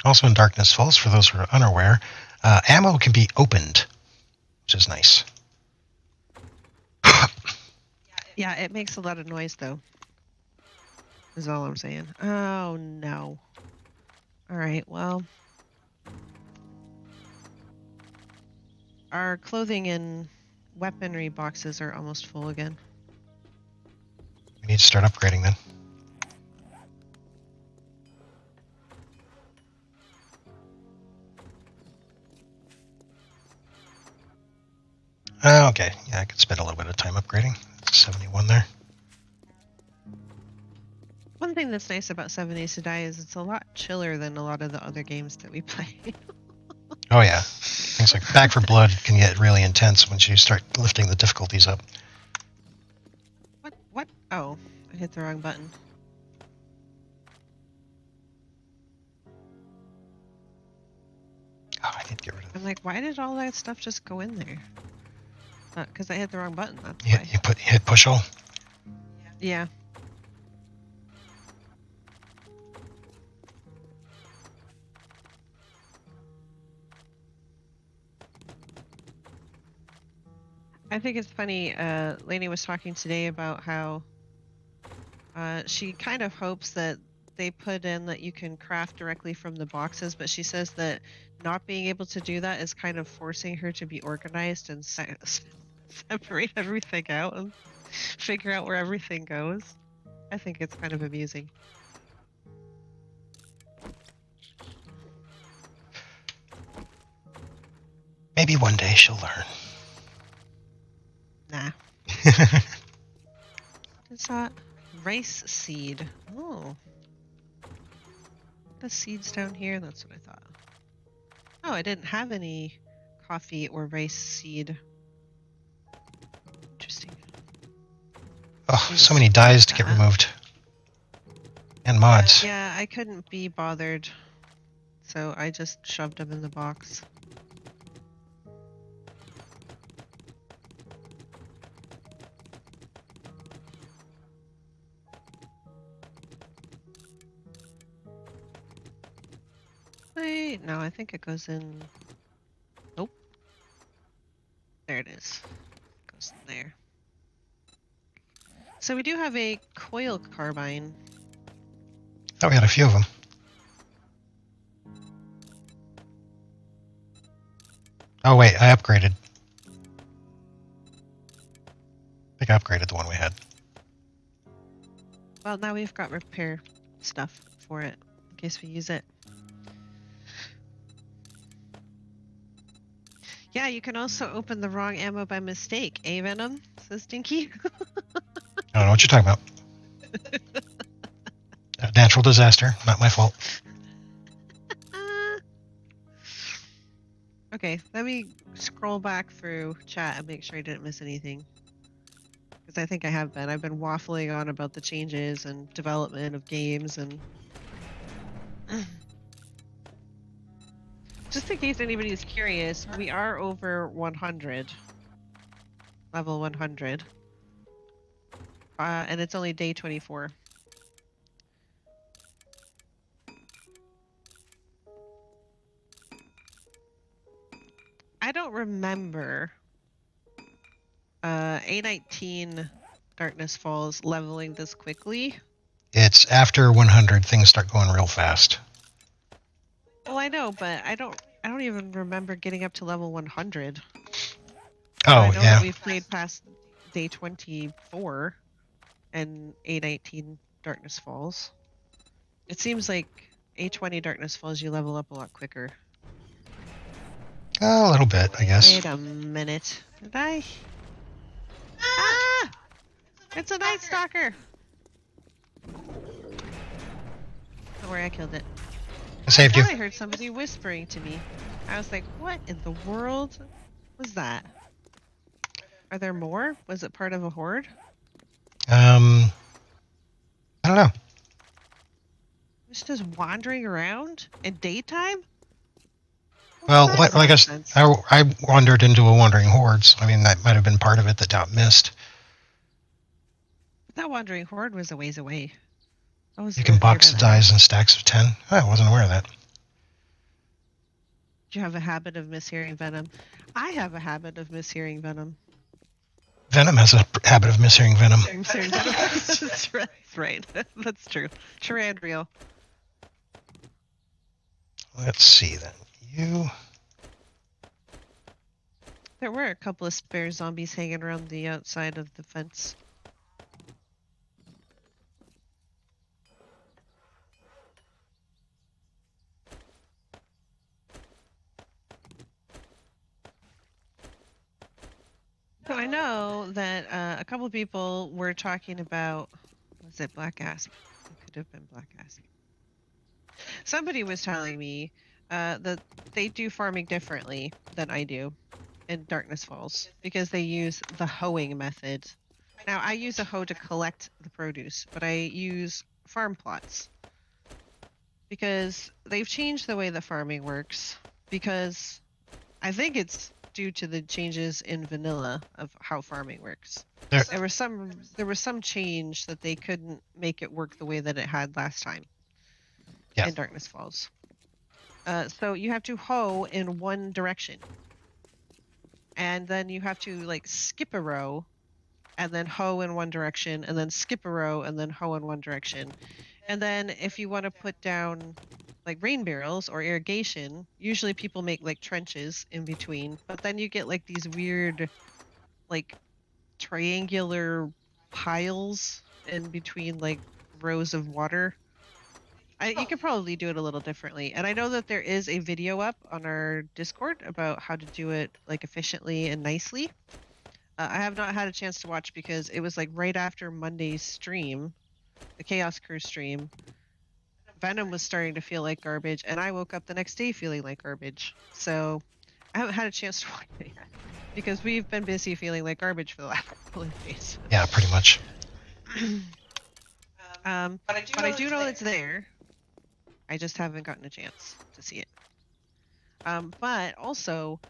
Also in Darkness Falls, for those who are unaware, ammo can be opened, which is nice. Yeah, it makes a lot of noise though. Is all I'm saying. Oh no. All right, well. Our clothing and weaponry boxes are almost full again. We need to start upgrading then. Okay, yeah, I could spend a little bit of time upgrading. 71 there. One thing that's nice about 7 Days to Die is it's a lot chiller than a lot of the other games that we play. Oh yeah, things like Back for Blood can get really intense once you start lifting the difficulties up. What? Oh, I hit the wrong button. Oh, I need to get rid of I'm like, why did all that stuff just go in there? Because I hit the wrong button, that's you. why. You hit push all. Yeah. I think it's funny, Lainey was talking today about how she kind of hopes that they put in that you can craft directly from the boxes, but she says that not being able to do that is kind of forcing her to be organized and separate everything out and figure out where everything goes. I think it's kind of amusing. Maybe one day she'll learn. Nah. It's that rice seed. Oh. The seeds down here, that's what I thought. Oh, I didn't have any coffee or rice seed. Interesting. Oh, so many dyes to get removed. And mods. Yeah, I couldn't be bothered, so I just shoved them in the box. Wait, no, I think it goes in... Nope. There it is. It goes in there. So we do have a coil carbine. Oh, we had a few of them. Oh wait, I upgraded. I think I upgraded the one we had. Well, now we've got repair stuff for it, in case we use it. Yeah, you can also open the wrong ammo by mistake, eh, Venom? Says Dinky. I don't know what you're talking about. A natural disaster, not my fault. Okay, let me scroll back through chat and make sure I didn't miss anything. Because I think I have been. I've been waffling on about the changes and development of games and just in case anybody is curious, we are over 100. Level 100. And it's only day 24. I don't remember A19 Darkness Falls leveling this quickly. It's after 100, things start going real fast. Well, I know, but I don't even remember getting up to level 100. Oh, I know yeah. that we've played past day 24 and A19 Darkness Falls. It seems like A20 Darkness Falls you level up a lot quicker. A little bit, I guess. Wait a minute. Did I? Ah! It's a Night Stalker! Don't worry, I killed it. I saved you. I heard somebody whispering to me. I was like, what in the world was that? Are there more? Was it part of a horde? I don't know. It's just wandering around in daytime? Well, That like makes sense. I wandered into a wandering horde, so I mean, that might have been part of it that got missed. That wandering horde was a ways away. You can box the dice in stacks of 10. Oh, I wasn't aware of that. Do you have a habit of mishearing venom? I have a habit of mishearing venom. Venom has a habit of mishearing venom. Mishearing venom. That's right. That's true. Charandriel. Let's see then. You. There were a couple of spare zombies hanging around the outside of the fence. So I know that a couple of people were talking about, was it Black Asp? It could have been Black Asp. Somebody was telling me that they do farming differently than I do in Darkness Falls because they use the hoeing method. Now, I use a hoe to collect the produce, but I use farm plots because they've changed the way the farming works because I think it's due to the changes in vanilla of how farming works. There was some change that they couldn't make it work the way that it had last time in Darkness Falls. So you have to hoe in one direction. And then you have to like skip a row and then hoe in one direction and then skip a row and then hoe in one direction. And then if you want to put down like rain barrels or irrigation, usually people make like trenches in between, but then you get like these weird like triangular piles in between like rows of water. You could probably do it a little differently. And I know that there is a video up on our Discord about how to do it like efficiently and nicely. I have not had a chance to watch because it was like right after Monday's stream, the Chaos Crew stream. Venom was starting to feel like garbage, and I woke up the next day feeling like garbage. So I haven't had a chance to watch it yet because we've been busy feeling like garbage for the last couple of days. Yeah, pretty much. But I do know it's there. I just haven't gotten a chance to see it. But also,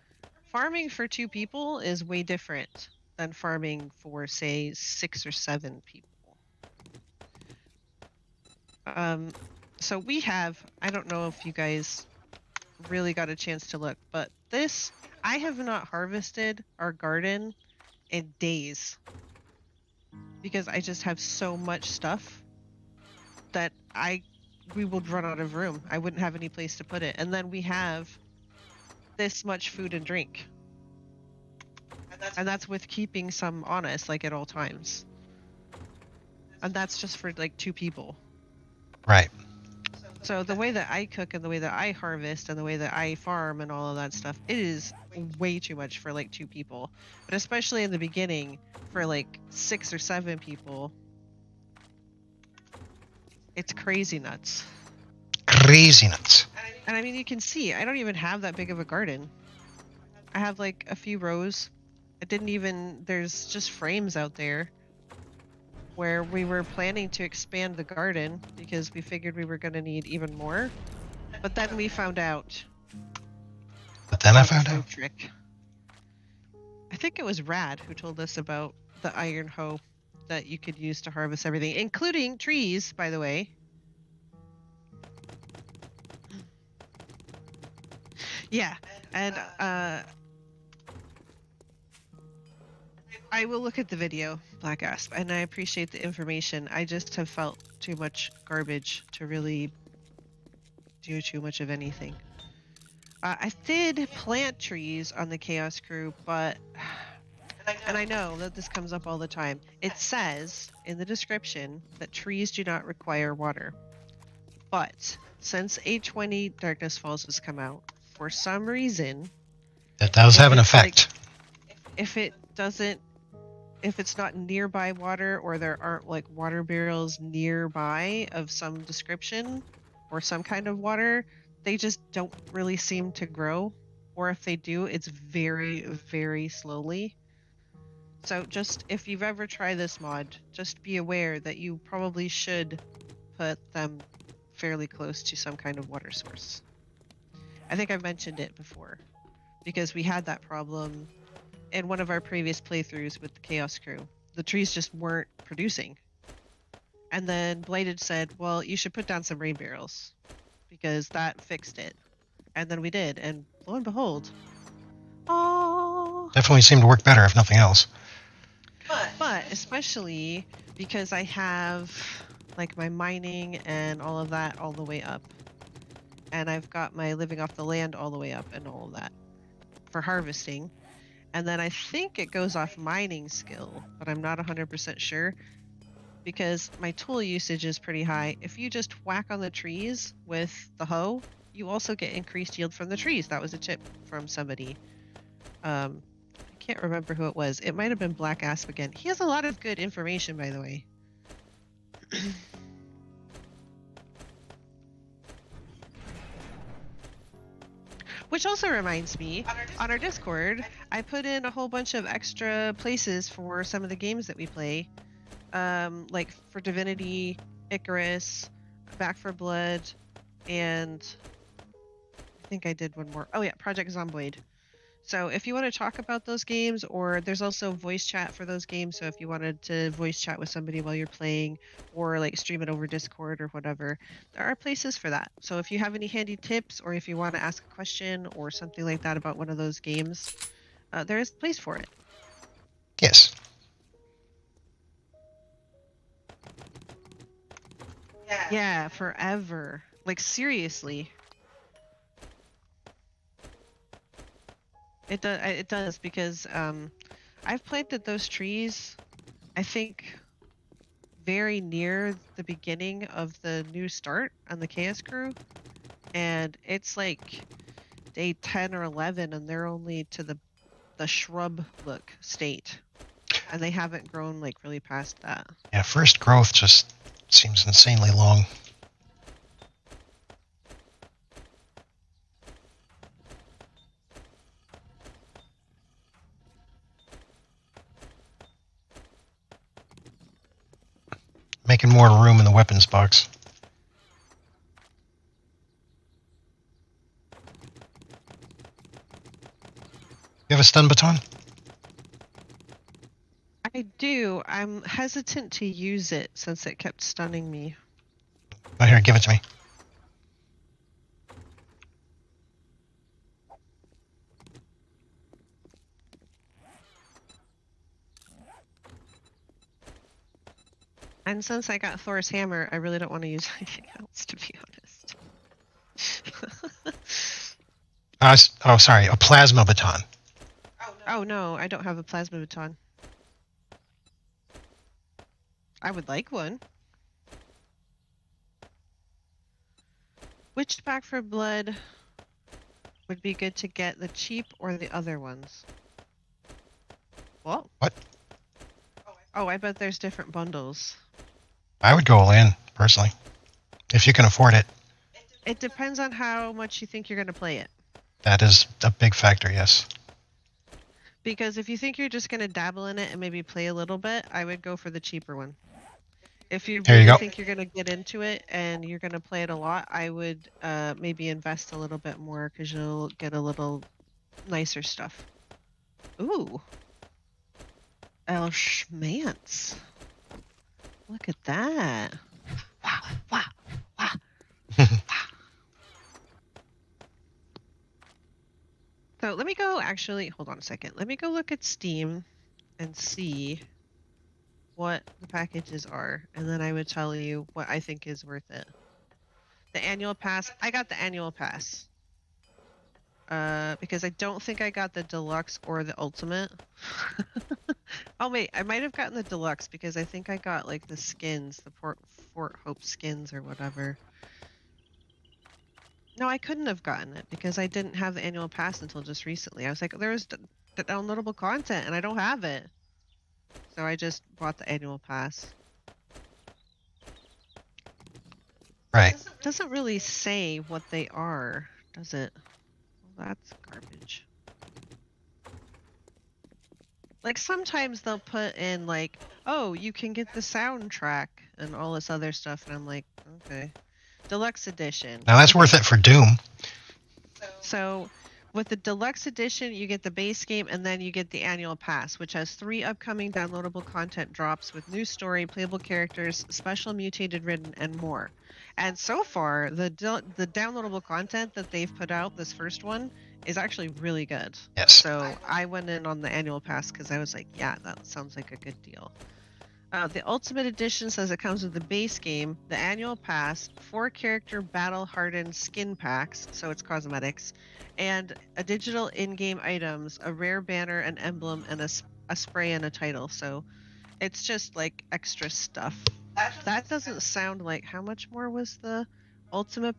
farming for 2 people is way different than farming for, say, 6 or 7 people. So we have, I don't know if you guys really got a chance to look, but I have not harvested our garden in days because I just have so much stuff that we would run out of room. I wouldn't have any place to put it. And then we have this much food and drink. And that's with keeping some on us, like at all times. And that's just for like 2 people. Right. So the way that I cook and the way that I harvest and the way that I farm and all of that stuff, it is way too much for like 2 people. But especially in the beginning, for like 6 or 7 people, it's crazy nuts. Crazy nuts. And I mean, you can see, I don't even have that big of a garden. I have like a few rows. There's just frames out there. where we were planning to expand the garden because we figured we were going to need even more. But then we found out. But then I about the found hoe out. trick. I think it was Rad who told us about the iron hoe that you could use to harvest everything, including trees, by the way. Yeah, and I will look at the video, Black Asp, and I appreciate the information. I just have felt too much garbage to really do too much of anything. I did plant trees on the Chaos Crew, but... And I know that this comes up all the time. It says in the description that trees do not require water. But since A20 Darkness Falls has come out, for some reason... That does have an effect. If it's not nearby water, or there aren't like water barrels nearby of some description or some kind of water, they just don't really seem to grow. Or if they do, it's very, very slowly. So just, if you've ever tried this mod, just be aware that you probably should put them fairly close to some kind of water source. I think I've mentioned it before, because we had that problem in one of our previous playthroughs with the Chaos Crew. The trees just weren't producing. And then Bladed said, well, you should put down some rain barrels, because that fixed it. And then we did, and lo and behold, Definitely seemed to work better, if nothing else. But especially because I have like my mining and all of that all the way up. And I've got my living off the land all the way up and all of that for harvesting. And then I think it goes off mining skill, but I'm not 100% sure because my tool usage is pretty high. If you just whack on the trees with the hoe, you also get increased yield from the trees. That was a tip from somebody. I can't remember who it was. It might have been Black Asp again. He has a lot of good information, by the way. Which also reminds me, on our Discord, I put in a whole bunch of extra places for some of the games that we play. Like for Divinity, Icarus, Back for Blood, and I think I did one more. Oh yeah, Project Zomboid. So if you want to talk about those games, or there's also voice chat for those games, so if you wanted to voice chat with somebody while you're playing, or like stream it over Discord or whatever, there are places for that. So if you have any handy tips, or if you want to ask a question or something like that about one of those games, there is a place for it. Yes. Yeah, forever. Like seriously. It does because I've planted those trees, I think, very near the beginning of the new start on the Chaos Crew, and it's like day 10 or 11, and they're only to the shrub look state, and they haven't grown like really past that. Yeah, first growth just seems insanely long. Making more room in the weapons box. You have a stun baton? I do. I'm hesitant to use it since it kept stunning me. Oh, here, give it to me. And since I got Thor's hammer, I really don't want to use anything else, to be honest. Oh, sorry, a plasma baton. Oh no, I don't have a plasma baton. I would like one. Which Back for Blood would be good to get, the cheap or the other ones? What? What? Oh, I bet there's different bundles. I would go all in, personally. If you can afford it. It depends on how much you think you're going to play it. That is a big factor, yes. Because if you think you're just going to dabble in it and maybe play a little bit, I would go for the cheaper one. If you There you really go. think you're going to get into it and you're going to play it a lot, I would maybe invest a little bit more because you'll get a little nicer stuff. Ooh. El Schmance. Look at that. Wow, wow, wow, wow. So let me go actually, hold on a second. Let me go look at Steam and see what the packages are, and then I would tell you what I think is worth it. The annual pass, I got the annual pass. Because I don't think I got the deluxe or the ultimate. Oh wait, I might have gotten the deluxe because I think I got like the skins, the Fort Hope skins or whatever. No, I couldn't have gotten it because I didn't have the annual pass until just recently. I was like, there's the downloadable content and I don't have it. So I just bought the annual pass. Right. It doesn't really say what they are, does it? Well, that's garbage. Like sometimes they'll put in like, oh, you can get the soundtrack and all this other stuff, and I'm like, okay. Deluxe edition. Now that's Okay. worth it for Doom. So with the deluxe edition, you get the base game and then you get the annual pass, which has 3 upcoming downloadable content drops with new story, playable characters, special mutated written, and more. And so far, the downloadable content that they've put out, this first one, is actually really good. Yes. So I went in on the annual pass because I was like, yeah, that sounds like a good deal. The Ultimate Edition says it comes with the base game, the annual pass, 4 character battle hardened skin packs, so it's cosmetics, and a digital in-game items, a rare banner, an emblem, and a spray and a title. So it's just like extra stuff. That doesn't sound like, how much more was the Ultimate?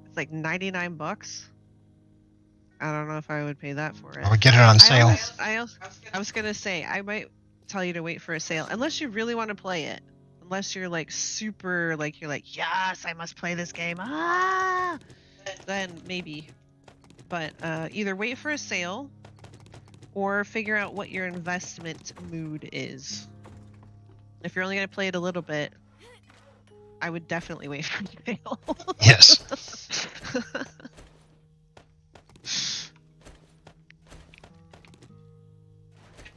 It's like 99 bucks. I don't know if I would pay that for it. I would get it on sale. I was gonna say I might tell you to wait for a sale unless you really want to play it. Unless you're like super like you're like, yes, I must play this game. Then maybe. But either wait for a sale or figure out what your investment mood is. If you're only gonna play it a little bit, I would definitely wait for a sale. Yes.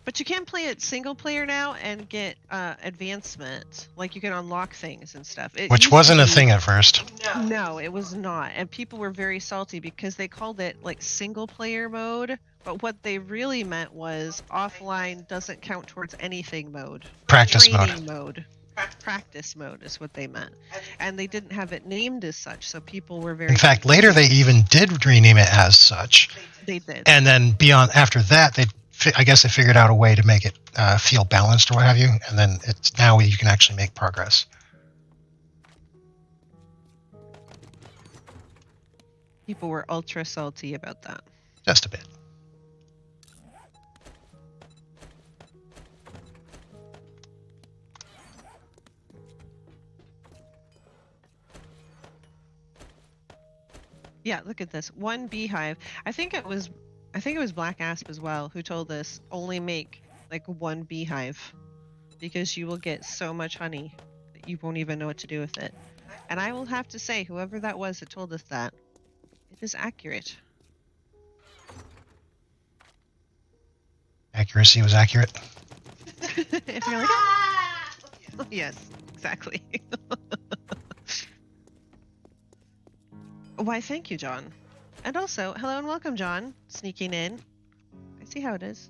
But you can play it single player now and get advancement. Like you can unlock things and stuff. Which wasn't a thing at first. No, it was not. And people were very salty because they called it like single player mode. But what they really meant was offline doesn't count towards anything mode. Practice Training mode. Practice mode is what they meant. And they didn't have it named as such. So people were very In fact, later they even did rename it as such. They did. And then after that, I guess they figured out a way to make it feel balanced or what have you, and then it's now you can actually make progress. People were ultra salty about that. Just a bit. Yeah, look at this. 1 beehive. I think it was Black Asp as well who told us only make like 1 beehive because you will get so much honey that you won't even know what to do with it. And I will have to say, whoever that was that told us that, it is accurate. Accuracy was accurate. If you're like, yes, exactly. Why, thank you, John. And also, hello and welcome, John. Sneaking in. I see how it is.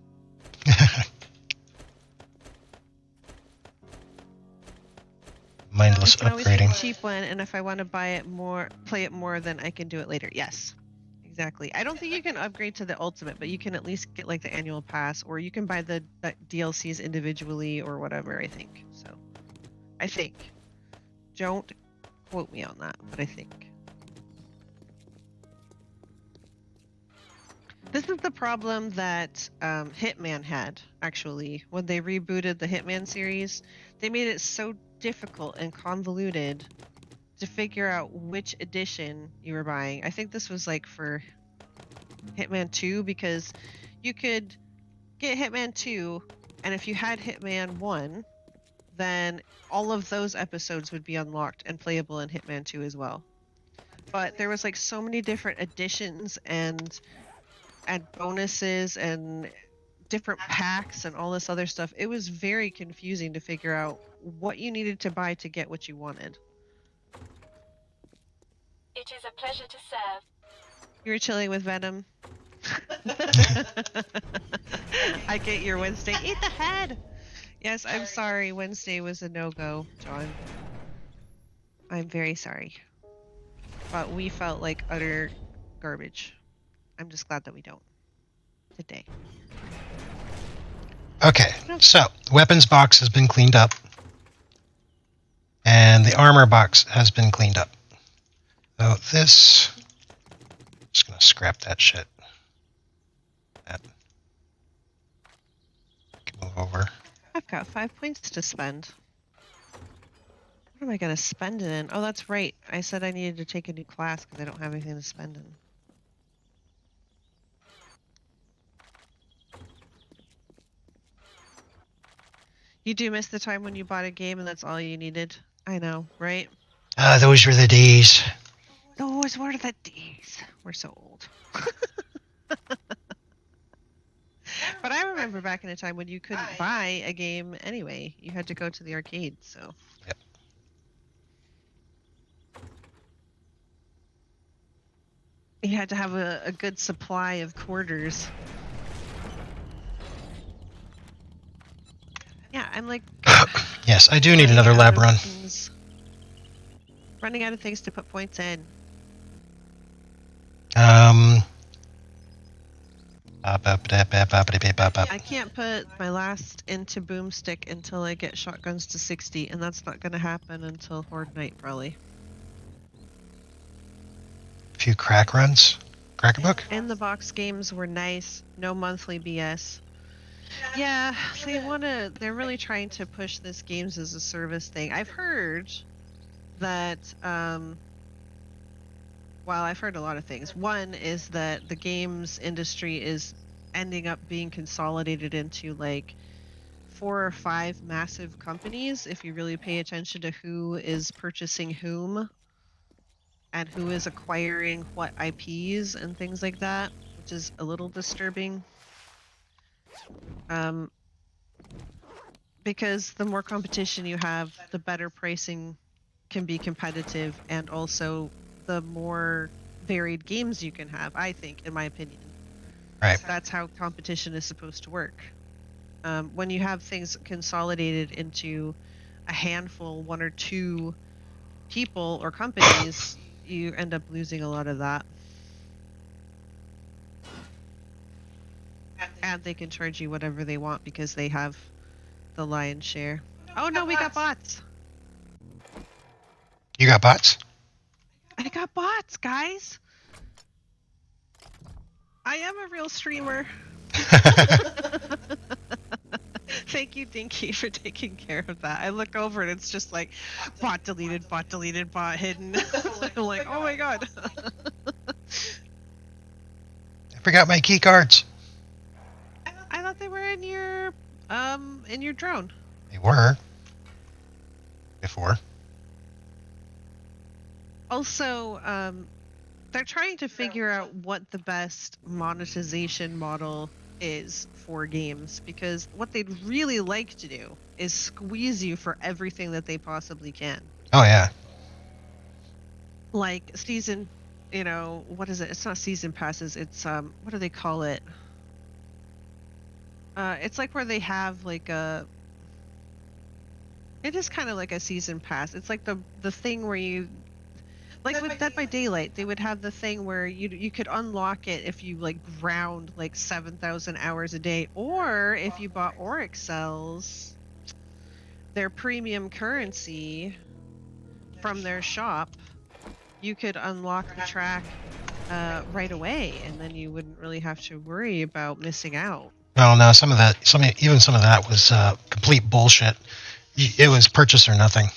Mindless I can always get upgrading. a cheap one, and if I want to play it more, then I can do it later. Yes, exactly. I don't think you can upgrade to the ultimate, but you can at least get like the annual pass, or you can buy the DLCs individually or whatever. I think so. I think. Don't quote me on that, but I think. This is the problem that Hitman had, actually. When they rebooted the Hitman series, they made it so difficult and convoluted to figure out which edition you were buying. I think this was like for Hitman 2, because you could get Hitman 2, and if you had Hitman 1, then all of those episodes would be unlocked and playable in Hitman 2 as well. But there was like so many different additions and bonuses and different packs and all this other stuff. It was very confusing to figure out what you needed to buy to get what you wanted. It is a pleasure to serve. You were chilling with Venom. I get your Wednesday. Eat the head! Yes, I'm sorry. Wednesday was a no-go, John. I'm very sorry. But we felt like utter garbage. I'm just glad that we don't. Today. Okay, so weapons box has been cleaned up. And the armor box has been cleaned up. So this... I'm just going to scrap that shit. That. Can move over. I've got 5 points to spend. What am I going to spend it in? Oh, that's right. I said I needed to take a new class because I don't have anything to spend in. You do miss the time when you bought a game and that's all you needed? I know, right? Those were the days. Those were the days. We're so old. But I remember back in a time when you couldn't buy a game anyway. You had to go to the arcade, so. Yep. You had to have a good supply of quarters. Yeah, I'm like... Yes, I do need another lab run. Running out of things to put points in. I can't put my last into boomstick until I get shotguns to 60, and that's not going to happen until Horde Night, probably. A few crack runs? Cracker book? And the box games were nice. No monthly BS. Yeah, they're really trying to push this games as a service thing. I've heard that, well, I've heard a lot of things. One is that the games industry is ending up being consolidated into like 4 or 5 massive companies if you really pay attention to who is purchasing whom and who is acquiring what IPs and things like that, which is a little disturbing. Because the more competition you have, the better pricing can be competitive, and also the more varied games you can have, I think, in my opinion. Right. That's how competition is supposed to work. When you have things consolidated into a handful, 1 or 2 people or companies, you end up losing a lot of that. And they can charge you whatever they want because they have the lion's share. Oh no, we got bots! You got bots? I got bots, guys! I am a real streamer. Thank you, Dinky, for taking care of that. I look over and it's just like, bot deleted, bot hidden. I'm like, oh my god. I forgot my key cards. I thought they were in your drone. They were. Before. Also, they're trying to figure out what the best monetization model is for games, because what they'd really like to do is squeeze you for everything that they possibly can. Oh yeah. Like season, what is it? It's not season passes. It's what do they call it? It's like where they have like a. It is kind of like a season pass. It's like the thing where you. Like with Dead by Daylight, they would have the thing where you could unlock it if you like ground like 7,000 hours a day, or if you bought Oryx cells, their premium currency from their shop, you could unlock the track right away, and then you wouldn't really have to worry about missing out. Well, no, some of that was complete bullshit. It was purchase or nothing.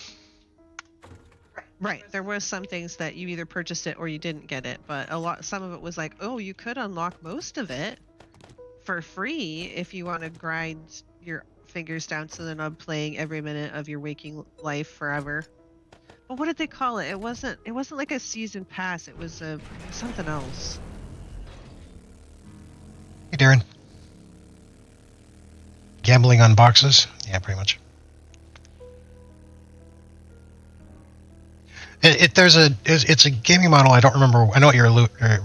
Right. There was some things that you either purchased it or you didn't get it, but some of it was like, oh, you could unlock most of it for free if you want to grind your fingers down to the nub playing every minute of your waking life forever. But what did they call it? It wasn't like a season pass. It was something else. Hey, Darren. Gambling on boxes? Yeah, pretty much. It's a gaming model. I don't remember. I know what you're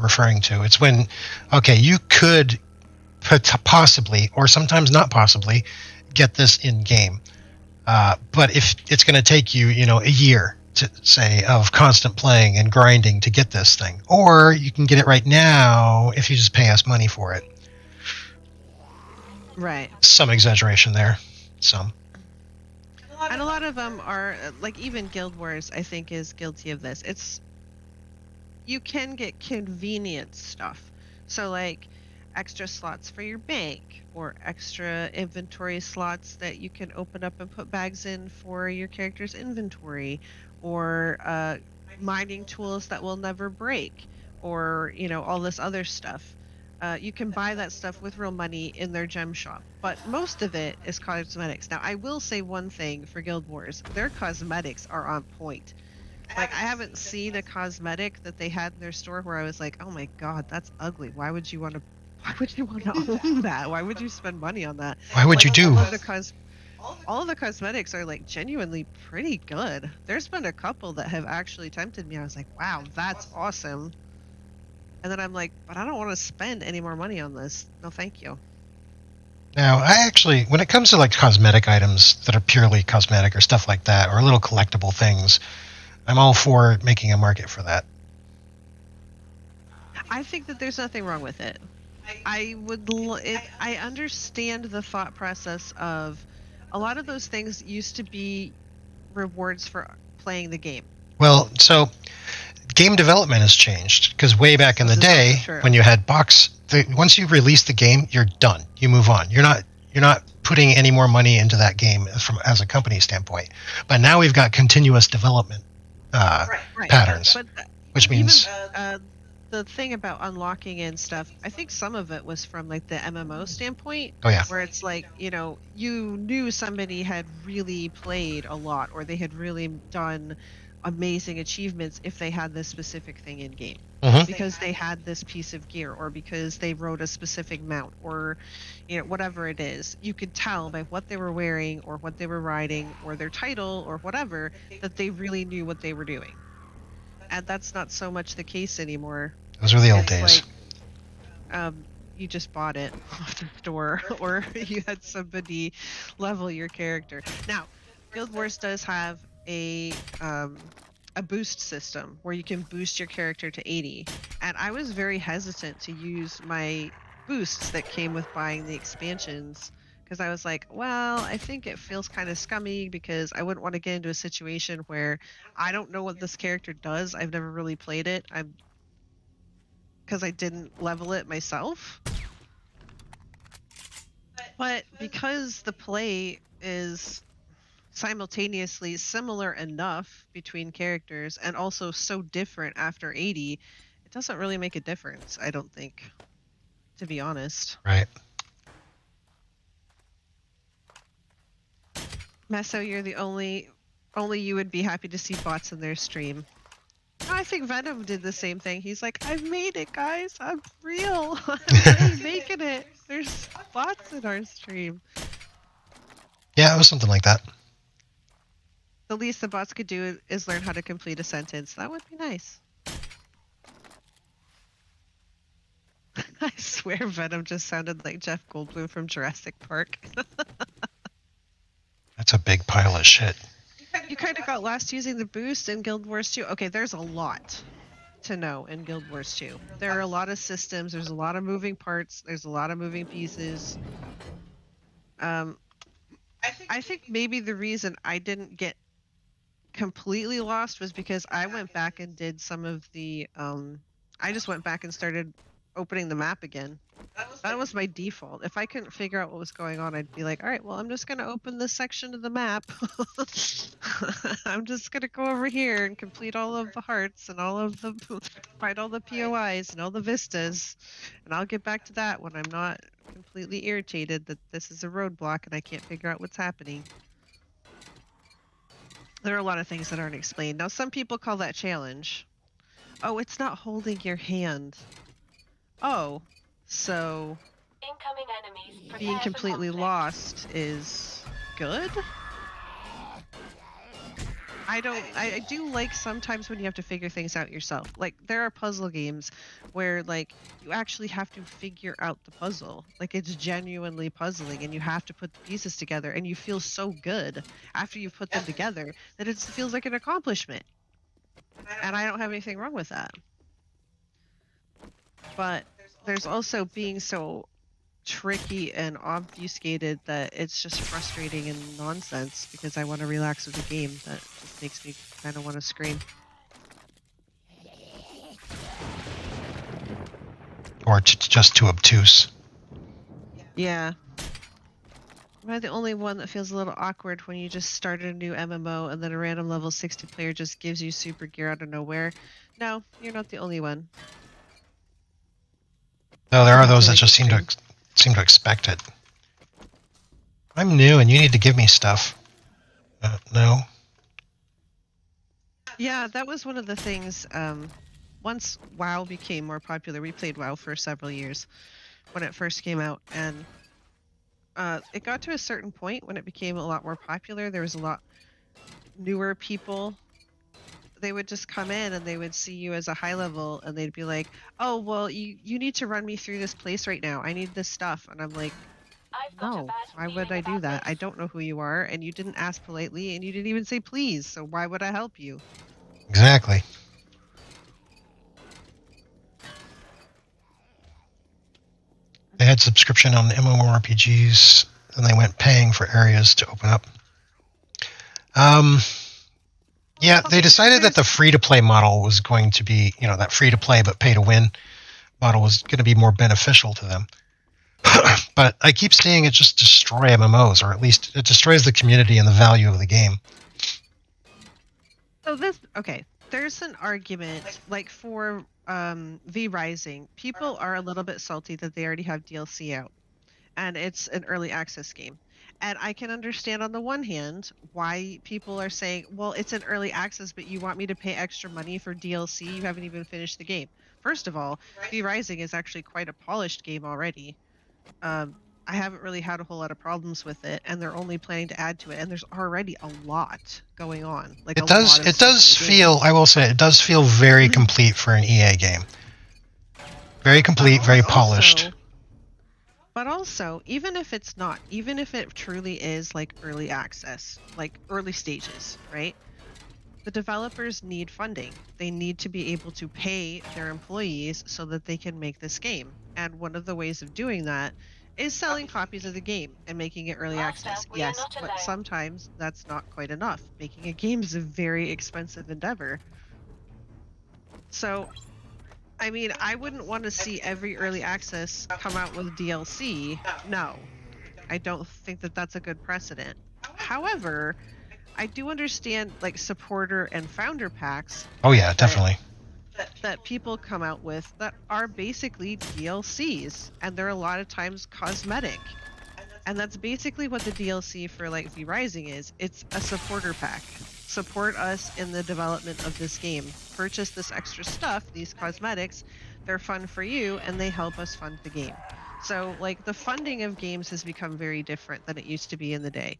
referring to. It's when, okay, you could possibly, or sometimes not possibly, get this in game. But if it's going to take you, a year to say of constant playing and grinding to get this thing, or you can get it right now if you just pay us money for it. Right. Some exaggeration there. Some. And a lot of them are, like, even Guild Wars, I think, is guilty of this. You can get convenient stuff. So, like, extra slots for your bank, or extra inventory slots that you can open up and put bags in for your character's inventory, or mining tools that will never break, or, all this other stuff. You can buy that stuff with real money in their gem shop, but most of it is cosmetics. Now, I will say one thing for Guild Wars: their cosmetics are on point. Like, I haven't seen a cosmetic that they had in their store where I was like, oh my god, that's ugly. Why would you want to own that? Why would you spend money on that? Why would you do? All of the cosmetics are, like, genuinely pretty good. There's been a couple that have actually tempted me. I was like, wow, that's awesome. And then I'm like, but I don't want to spend any more money on this. No, thank you. Now, I actually, when it comes to like cosmetic items that are purely cosmetic or stuff like that, or little collectible things, I'm all for making a market for that. I think that there's nothing wrong with it. I understand the thought process of a lot of those things used to be rewards for playing the game. Well, so game development has changed, because way back in the day, when you had once you release the game, you're done. You move on. You're not putting any more money into that game as a company standpoint. But now we've got continuous development patterns, which means the thing about unlocking and stuff, I think some of it was from, like, the MMO standpoint. Oh, yeah. Where it's like, you knew somebody had really played a lot, or they had really done amazing achievements if they had this specific thing in game. Mm-hmm. Because they had this piece of gear, or because they rode a specific mount, or whatever it is. You could tell by what they were wearing, or what they were riding, or their title, or whatever, that they really knew what they were doing. And that's not so much the case anymore. Those were the old days. Like, you just bought it off the store, or you had somebody level your character. Now, Guild Wars does have a boost system where you can boost your character to 80, and I was very hesitant to use my boosts that came with buying the expansions, because I was like, well, I think it feels kind of scummy, because I wouldn't want to get into a situation where I don't know what this character does. I've never really played it. Because I didn't level it myself. But because the play is simultaneously similar enough between characters, and also so different after 80, it doesn't really make a difference, I don't think, to be honest. Right. Meso, you're the only you would be happy to see bots in their stream. I think Venom did the same thing. He's like, I've made it, guys. I'm real. I'm really making it. There's bots in our stream. Yeah, it was something like that. The least the bots could do is learn how to complete a sentence. That would be nice. I swear Venom just sounded like Jeff Goldblum from Jurassic Park. That's a big pile of shit. You kind of got lost using the boost in Guild Wars 2. Okay, there's a lot to know in Guild Wars 2. There are a lot of systems. There's a lot of moving parts. There's a lot of moving pieces. I think maybe the reason I didn't get completely lost was because I went back and did some of the I just went back and started opening the map again. That was my default. If I couldn't figure out what was going on, I'd be like, all right, well, I'm just going to open this section of the map. I'm just going to go over here and complete all of the hearts and fight all the POIs and all the vistas, and I'll get back to that when I'm not completely irritated that this is a roadblock and I can't figure out what's happening. There are a lot of things that aren't explained. Now, some people call that challenge. Oh, it's not holding your hand. Oh, so Incoming enemies. Prepare being for completely conflict. lost is good? I do like sometimes when you have to figure things out yourself. Like there are puzzle games where like you actually have to figure out the puzzle. Like it's genuinely puzzling and you have to put the pieces together and you feel so good after you've put them together that it feels like an accomplishment. And I don't have anything wrong with that. But there's also being so tricky and obfuscated that it's just frustrating and nonsense because I want to relax with the game that just makes me kind of want to scream. Or just too obtuse. Yeah. Am I the only one that feels a little awkward when you just started a new MMO and then a random level 60 player just gives you super gear out of nowhere? No, you're not the only one. No, there You are have those to that like just seem to expect it. I'm new and you need to give me stuff. No. Yeah, that was one of the things. Once WoW became more popular, we played WoW for several years when it first came out, and it got to a certain point when it became a lot more popular. There was a lot newer people. They would just come in and they would see you as a high level and they'd be like, oh, well, you need to run me through this place right now. I need this stuff. And I'm like, I've got a no, bad why would feeling I do about that? I this. don't know who you are and you didn't ask politely and you didn't even say please. So why would I help you? Exactly. They had subscription on the MMORPGs, and they went paying for areas to open up. Yeah, they decided that the free-to-play model was going to be, that free-to-play but pay-to-win model was going to be more beneficial to them. But I keep seeing it just destroy MMOs, or at least it destroys the community and the value of the game. So there's an argument like for V Rising, people are a little bit salty that they already have DLC out and it's an early access game. And I can understand on the one hand why people are saying, well, it's an early access, but you want me to pay extra money for DLC? You haven't even finished the game. First of all, V Rising is actually quite a polished game already. I haven't really had a whole lot of problems with it, and they're only planning to add to it. And there's already a lot going on, like a lot of It stuff does in the game. feel, I will say, it does feel very complete for an EA game. Very complete, very polished. But also, even if it's not, even if it truly is like early access, like early stages, right? The developers need funding. They need to be able to pay their employees so that they can make this game. And one of the ways of doing that is selling copies of the game and making it early Master, access. we are Yes, not but alone. sometimes that's not quite enough. Making a game is a very expensive endeavor. So, I mean, I wouldn't want to see every early access come out with DLC. No, I don't think that that's a good precedent. However, I do understand like supporter and founder packs Oh yeah, definitely. that people come out with that are basically DLCs, and they're a lot of times cosmetic. And that's basically what the DLC for like V Rising is. It's a supporter pack. Support us in the development of this game. Purchase this extra stuff, these cosmetics. They're fun for you and they help us fund the game. So like the funding of games has become very different than it used to be in the day.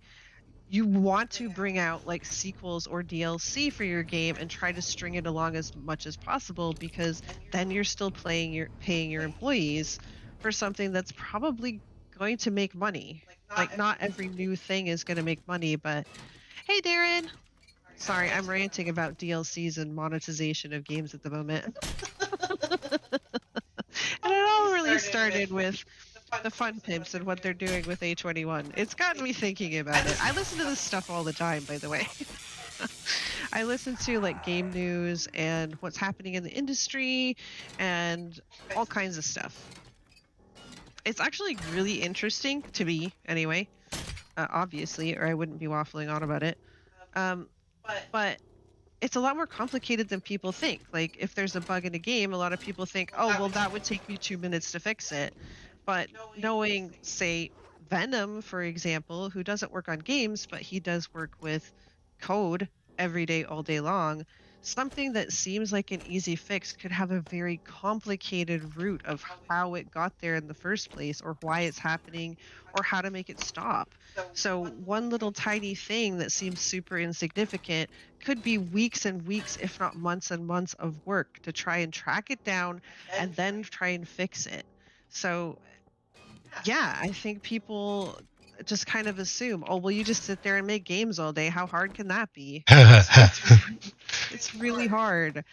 You want to bring out like sequels or DLC for your game and try to string it along as much as possible because then you're still paying your employees for something that's probably going to make money. Like not every new thing is going to make money, but hey Darren, sorry, I'm ranting about DLCs and monetization of games at the moment. And it all really started with the fun pimps and what they're doing with A21. It's gotten me thinking about it. I listen to this stuff all the time, by the way. I listen to like game news and what's happening in the industry and all kinds of stuff. It's actually really interesting to me, anyway, obviously, or I wouldn't be waffling on about it. But it's a lot more complicated than people think. Like, if there's a bug in a game, a lot of people think, oh, well, that would take me 2 minutes to fix it. But knowing, say, Venom, for example, who doesn't work on games, but he does work with code every day, all day long, something that seems like an easy fix could have a very complicated root of how it got there in the first place, or why it's happening, or how to make it stop. So one little tiny thing that seems super insignificant could be weeks and weeks, if not months and months of work to try and track it down and then try and fix it. So yeah, I think people just kind of assume, oh, well, you just sit there and make games all day. How hard can that be? It's really hard.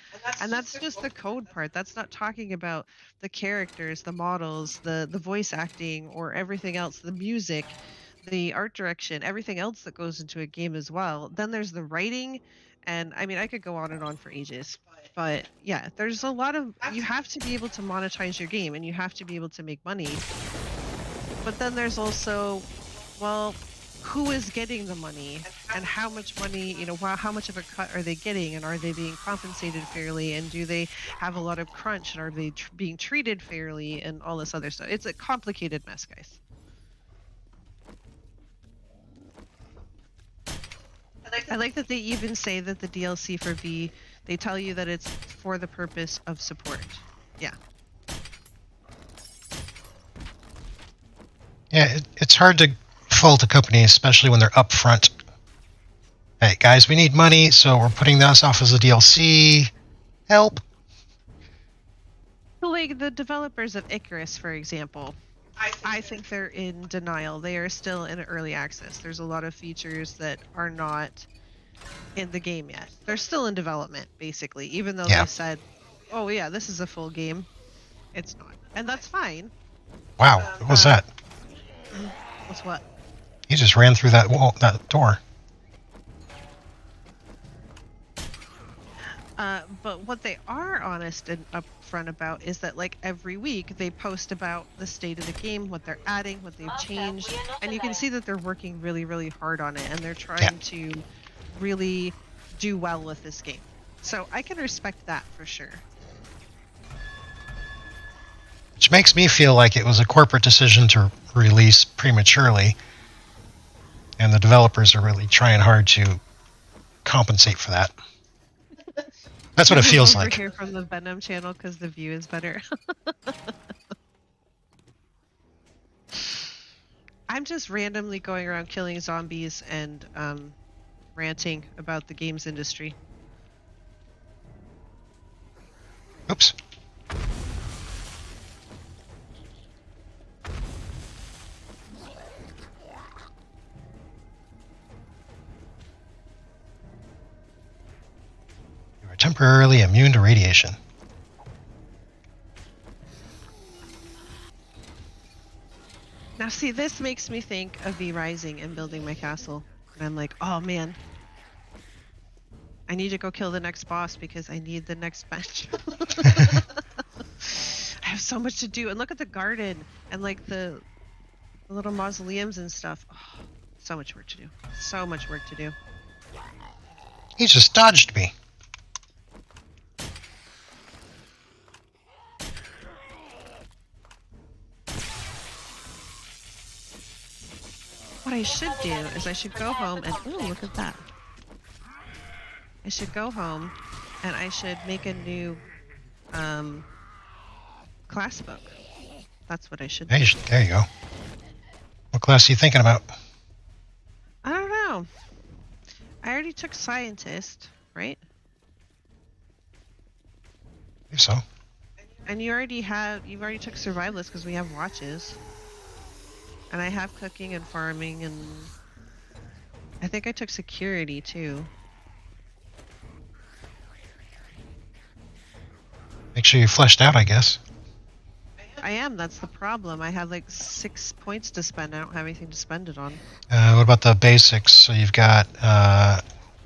And that's just the code part. That's not talking about the characters, the models, the voice acting, or everything else, the music, the art direction, everything else that goes into a game as well. Then there's the writing. And I mean, I could go on and on for ages. But yeah, there's a lot of, you have to be able to monetize your game and you have to be able to make money. But then there's also, well, who is getting the money and how much money, how much of a cut are they getting, and are they being compensated fairly, and do they have a lot of crunch, and are they being treated fairly, and all this other stuff. It's a complicated mess, guys. I like that they even say that the DLC for V, they tell you that it's for the purpose of support. Yeah. Yeah, it's hard to fault a company, especially when they're upfront. Hey, guys, we need money, so we're putting this off as a DLC. Help. Like the developers of Icarus, for example, I think they're in denial. They are still in early access. There's a lot of features that are not in the game yet. They're still in development, basically, even though they said, oh yeah, this is a full game. It's not. And that's fine. Wow, what was that? What's what? He just ran through that wall, that door. But what they are honest and upfront about is that, like, every week they post about the state of the game, what they're adding, what they've changed, and you can see that they're working really, really hard on it, and they're trying to really do well with this game. So I can respect that for sure. Which makes me feel like it was a corporate decision to release prematurely, and the developers are really trying hard to compensate for that. That's what it feels like. Here from the Venom channel because the view is better. I'm just randomly going around killing zombies and ranting about the games industry. Oops. You are temporarily immune to radiation. Now see, this makes me think of V Rising and building my castle. And I'm like, oh man, I need to go kill the next boss because I need the next bench. I have so much to do. And look at the garden and like the little mausoleums and stuff. Oh, so much work to do. So much work to do. He just dodged me. What I should do is I should go home and, ooh, look at that. I should go home and I should make a new class book. That's what I should do. There you go. What class are you thinking about? I don't know. I already took scientist, right? I believe so. And you've already took survivalist because we have watches. And I have cooking and farming, and I think I took security too. Make sure you're fleshed out, I guess. I am, that's the problem. I have like 6 points to spend. I don't have anything to spend it on. What about the basics? So you've got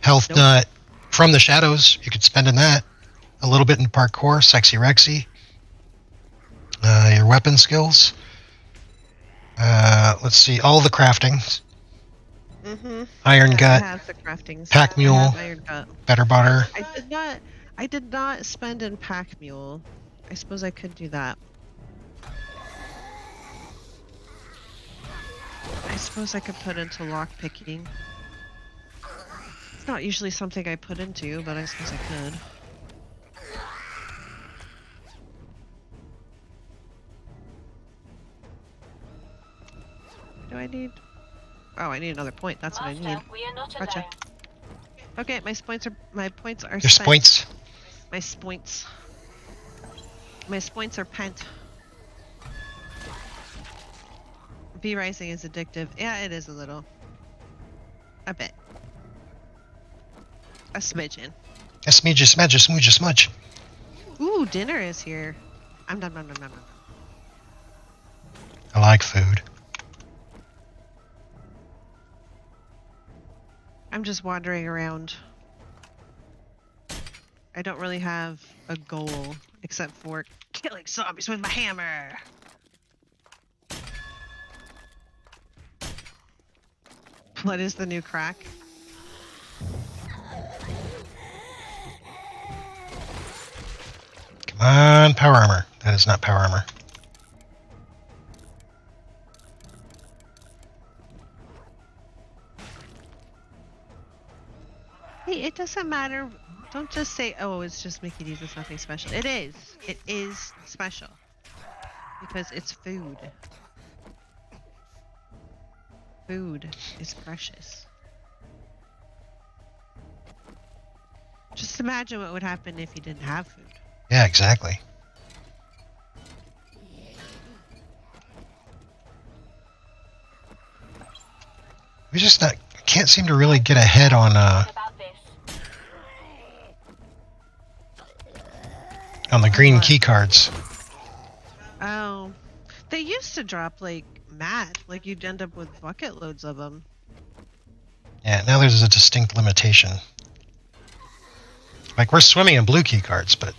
health nut from the shadows. You could spend in that. A little bit in parkour, sexy Rexy. Your weapon skills. Let's see, all the craftings. Iron gut. I have the craftings. Pack mule. Iron gut. Better butter. I did not spend in pack mule. I suppose I could do that. suppose I could put into lockpicking. It's not usually something I put into, but I suppose I could. What do I need? Oh, I need another point. That's what I need. Master, we are not Gotcha. alone. Okay, my points are Your spent. points. My points. My points are pent. V Rising is addictive. Yeah, it is a little. A bit. A smidgen. A smidge, a smudge, a smooge, a smudge. Ooh, dinner is here. I'm done. I like food. I'm just wandering around. I don't really have a goal except for killing zombies with my hammer. What is the new crack? Come on, power armor. That is not power armor. Hey, it doesn't matter. Don't just say, oh, it's just Mickey D's. It's nothing special. It is. It is special. Because it's food. Food is precious. Just imagine what would happen if you didn't have food. Yeah, exactly. We just can't seem to really get ahead on About this. on the green What? key cards. Oh, they used to drop like mad. Like you'd end up with bucket loads of them. Yeah, now there's a distinct limitation. Like we're swimming in blue key cards, but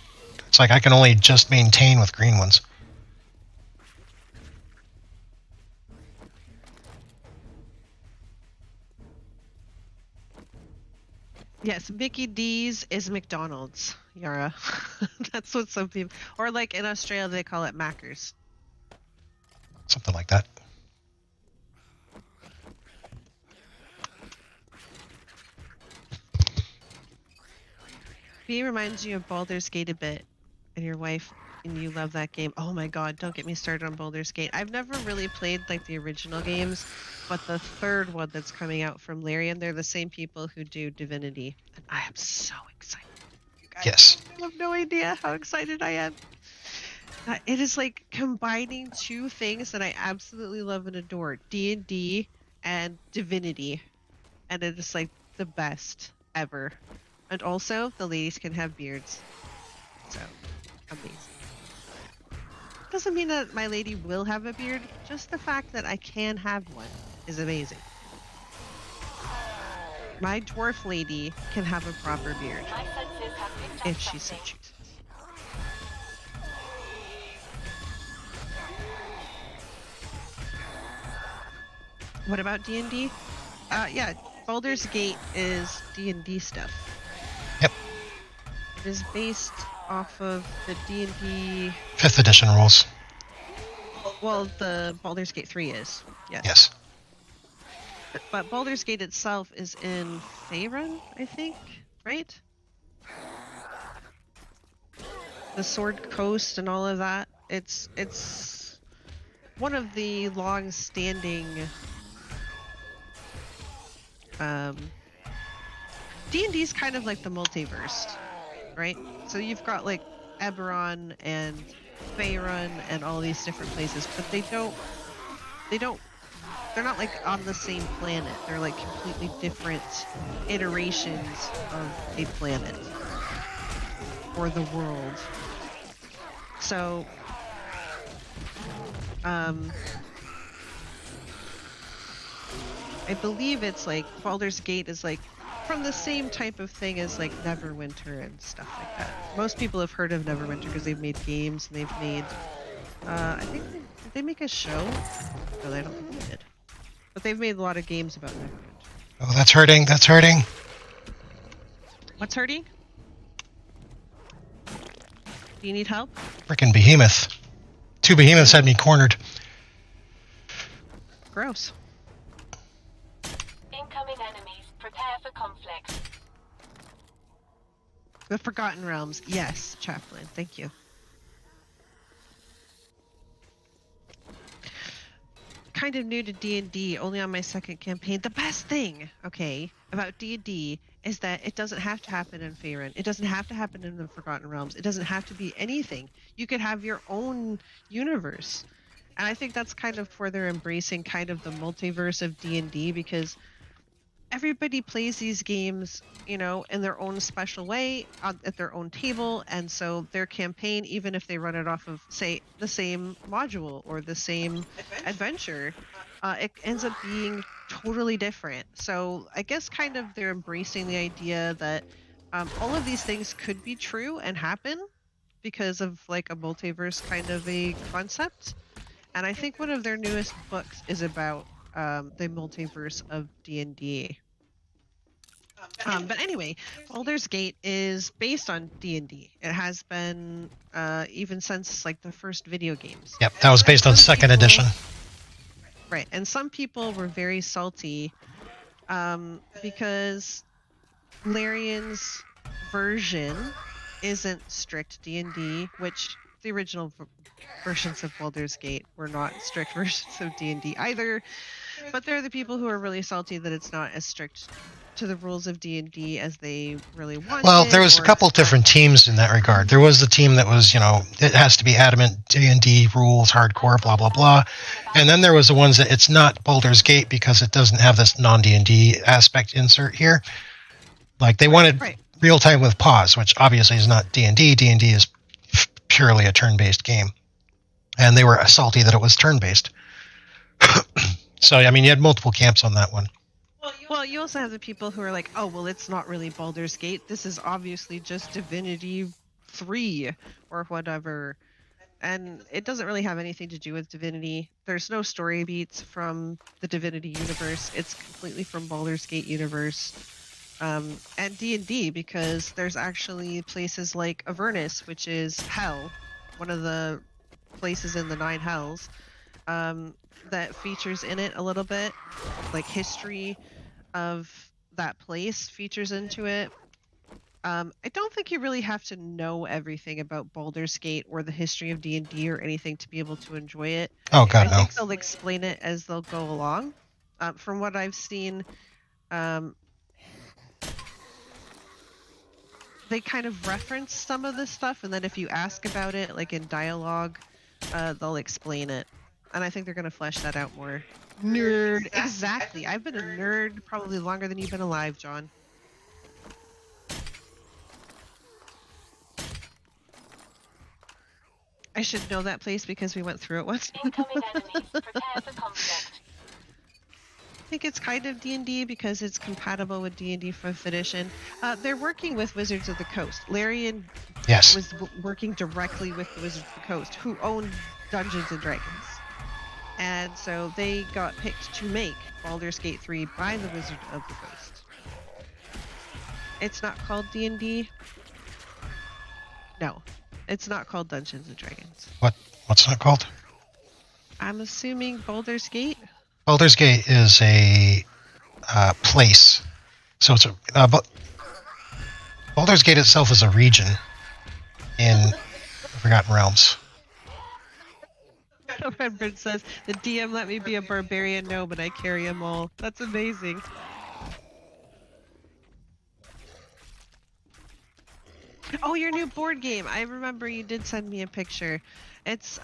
it's like I can only just maintain with green ones. Yes, Mickey D's is McDonald's, Yara. That's what some people, or like in Australia they call it Maccers. Something like that. B reminds you of Baldur's Gate a bit, and your wife, and you love that game. Oh my god, don't get me started on Baldur's Gate. I've never really played like the original games, but the third one that's coming out from Larian, they're the same people who do Divinity, and I am so excited. You guys, Yes. you have no idea how excited I am. It is like combining two things that I absolutely love and adore: D&D and Divinity, and it is like the best ever. And also, the ladies can have beards. So, amazing. Doesn't mean that my lady will have a beard, just the fact that I can have one is amazing. My dwarf lady can have a proper beard, My senses have picked up if she so something. chooses. What about D&D? Yeah, Baldur's Gate is D&D stuff. Yep. It is based off of the D&D. 5th edition rules. Well, the Baldur's Gate 3 is. Yes. Yes. But Baldur's Gate itself is in Faerun, I think, right? The Sword Coast and all of that. It's one of the long-standing D&D's kind of like the multiverse, right? So you've got like Eberron and Faerun and all these different places, but they're not like on the same planet. They're like completely different iterations of a planet or the world. So I believe it's like Baldur's Gate is like from the same type of thing as like Neverwinter and stuff like that. Most people have heard of Neverwinter because they've made games and they've made I think did they make a show? No, I don't think they did. But they've made a lot of games about Neverwinter. Oh, that's hurting. That's hurting. What's hurting? Do you need help? Frickin' behemoth. 2 behemoths had me cornered. Gross. The Forgotten Realms. Yes, Chaplain. Thank you. Kind of new to D&D, only on my second campaign. The best thing, okay, about D&D is that it doesn't have to happen in Faerun. It doesn't have to happen in the Forgotten Realms. It doesn't have to be anything. You could have your own universe. And I think that's kind of where they're embracing kind of the multiverse of D&D, because everybody plays these games, you know, in their own special way at their own table. And so their campaign, even if they run it off of, say, the same module or the same adventure, it ends up being totally different. So I guess kind of they're embracing the idea that all of these things could be true and happen because of like a multiverse kind of a concept. And I think one of their newest books is about the multiverse of D&D. But anyway, Baldur's Gate is based on D&D. It has been even since like the first video games. Yep, that was based on second edition. Right, and some people were very salty because Larian's version isn't strict D&D, which the original versions of Baldur's Gate were not strict versions of D&D either. But they're the people who are really salty that it's not as strict to the rules of D&D as they really wanted. Well, there was a couple different teams in that regard. There was the team that was, you know, it has to be adamant D&D rules, hardcore, blah, blah, blah. And then there was the ones that it's not Baldur's Gate because it doesn't have this non-D&D aspect insert here. Like, they wanted real-time with pause, which obviously is not D&D. D&D is purely a turn-based game. And they were salty that it was turn-based. So, I mean, you had multiple camps on that one. Well, you also have the people who are like, oh, well, it's not really Baldur's Gate. This is obviously just Divinity 3 or whatever. And it doesn't really have anything to do with Divinity. There's no story beats from the Divinity universe. It's completely from Baldur's Gate universe. And D&D, because there's actually places like Avernus, which is Hell, one of the places in the 9 Hells, that features in it a little bit, like history of that place features into it. I don't think you really have to know everything about Baldur's Gate or the history of D&D or anything to be able to enjoy it. Oh, God, I think they'll explain it as they'll go along. From what I've seen, they kind of reference some of this stuff, and then if you ask about it, like in dialogue, they'll explain it. And I think they're going to flesh that out more. Nerd. Exactly. I've been a nerd probably longer than you've been alive, John. I should know that place because we went through it once. Incoming enemies. Prepare for conflict. I think it's kind of D&D because it's compatible with D&D 5th edition. They're working with Wizards of the Coast. Larian was working directly with the Wizards of the Coast, who own Dungeons & Dragons. And so they got picked to make Baldur's Gate 3 by the Wizard of the Coast. It's not called D&D. No, it's not called Dungeons & Dragons. What's that called? I'm assuming Baldur's Gate? Baldur's Gate is a place. So it's Baldur's Gate itself is a region in Forgotten Realms. Redbird says, the DM let me be a barbarian gnome and I carry them all. That's amazing. Oh, your new board game. I remember you did send me a picture. It's